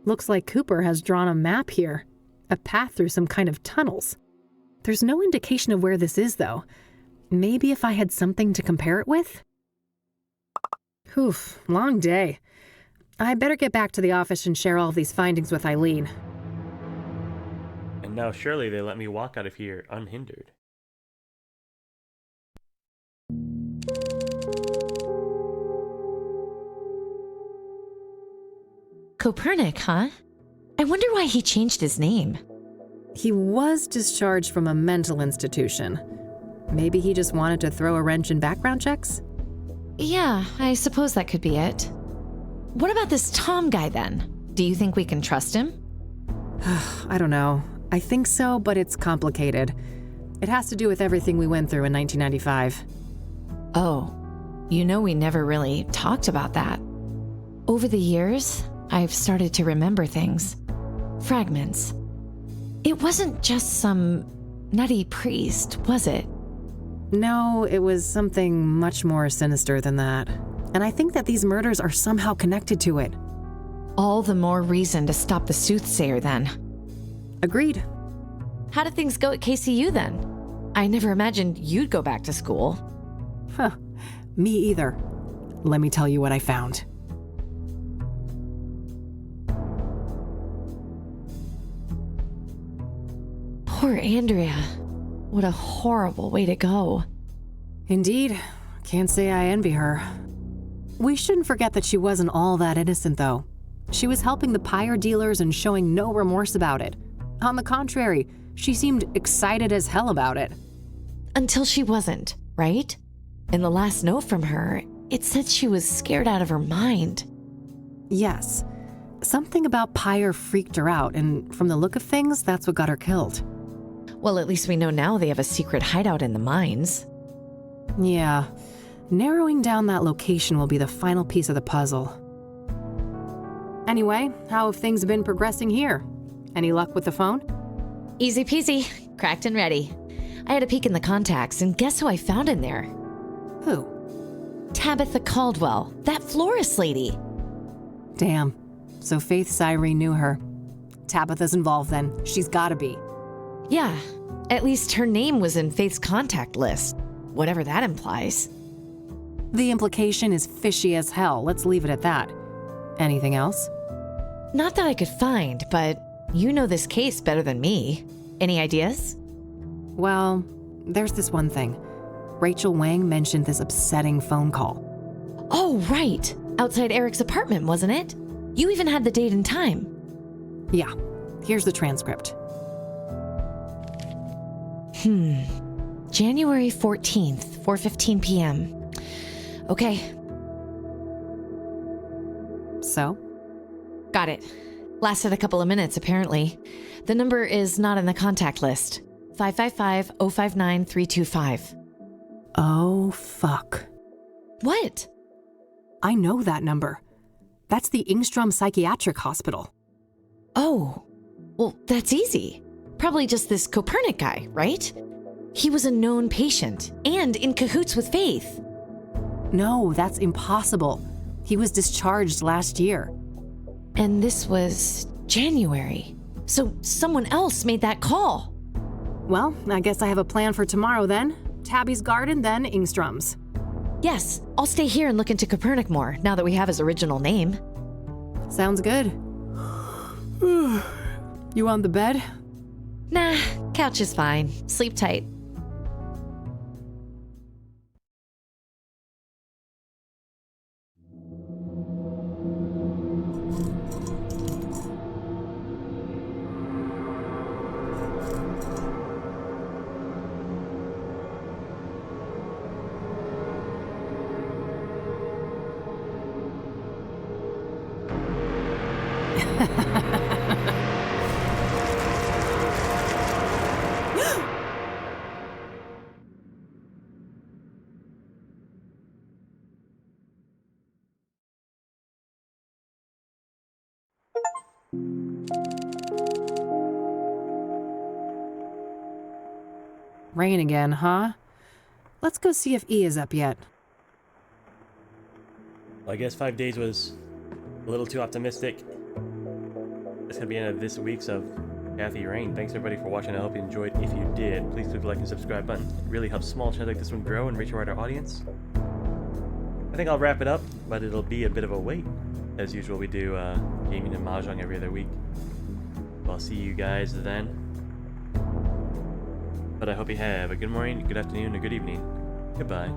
Looks like Cooper has drawn a map here. A path through some kind of tunnels. There's no indication of where this is, though. Maybe if I had something to compare it with? Oof, long day. I better get back to the office and share all of these findings with Eileen. And now surely they let me walk out of here unhindered. Kopernik, huh? I wonder why he changed his name. He was discharged from a mental institution. Maybe he just wanted to throw a wrench in background checks? Yeah, I suppose that could be it. What about this Tom guy then? Do you think we can trust him? I don't know. I think so, but it's complicated. It has to do with everything we went through in 1995. Oh, you know we never really talked about that. Over the years, I've started to remember things. Fragments. It wasn't just some nutty priest, was it? No, it was something much more sinister than that. And I think that these murders are somehow connected to it. All the more reason to stop the Soothsayer then. Agreed. How did things go at KCU then? I never imagined you'd go back to school. Huh. Me either. Let me tell you what I found. Poor Andrea. What a horrible way to go. Indeed. Can't say I envy her. We shouldn't forget that she wasn't all that innocent, though. She was helping the pyre dealers and showing no remorse about it. On the contrary, she seemed excited as hell about it. Until she wasn't, right? In the last note from her, it said she was scared out of her mind. Yes. Something about pyre freaked her out, and from the look of things, that's what got her killed. Well, at least we know now they have a secret hideout in the mines. Yeah. Narrowing down that location will be the final piece of the puzzle. Anyway, how have things been progressing here? Any luck with the phone? Easy peasy. Cracked and ready. I had a peek in the contacts, and guess who I found in there? Who? Tabitha Caldwell, that florist lady. Damn. So Faith Cyrene knew her. Tabitha's involved then. She's gotta be. Yeah, at least her name was in Faith's contact list, whatever that implies. The implication is fishy as hell, let's leave it at that. Anything else? Not that I could find, but you know this case better than me. Any ideas? Well, there's this one thing. Rachel Wang mentioned this upsetting phone call. Oh, right. Outside Eric's apartment, wasn't it? You even had the date and time. Yeah, here's the transcript. January 14th, 4:15 p.m. Okay, So? got it. Lasted a couple of minutes, apparently. The number is not in the contact list. 555-059-325. Oh, fuck. What? I know that number. That's the Ingstrom Psychiatric Hospital. Oh, well, that's easy. Probably just this Copernic guy, right? He was a known patient and in cahoots with Faith. No, that's impossible. He was discharged last year. And this was January. So someone else made that call. Well, I guess I have a plan for tomorrow then. Tabby's garden, then Ingstrom's. Yes, I'll stay here and look into Copernic more now that we have his original name. Sounds good. You on the bed? Nah, couch is fine. Sleep tight. Rain again, huh? Let's go see if E is up yet. Well, I guess 5 days was a little too optimistic. That's gonna be the end of this week's of Kathy Rain. Thanks everybody for watching. I hope you enjoyed. If you did, please click the like and subscribe button. It really helps small channels like this one grow and reach a wider audience. I think I'll wrap it up, but it'll be a bit of a wait. As usual, we do gaming and mahjong every other week. I'll see you guys then. But I hope you have a good morning, good afternoon, or good evening. Goodbye.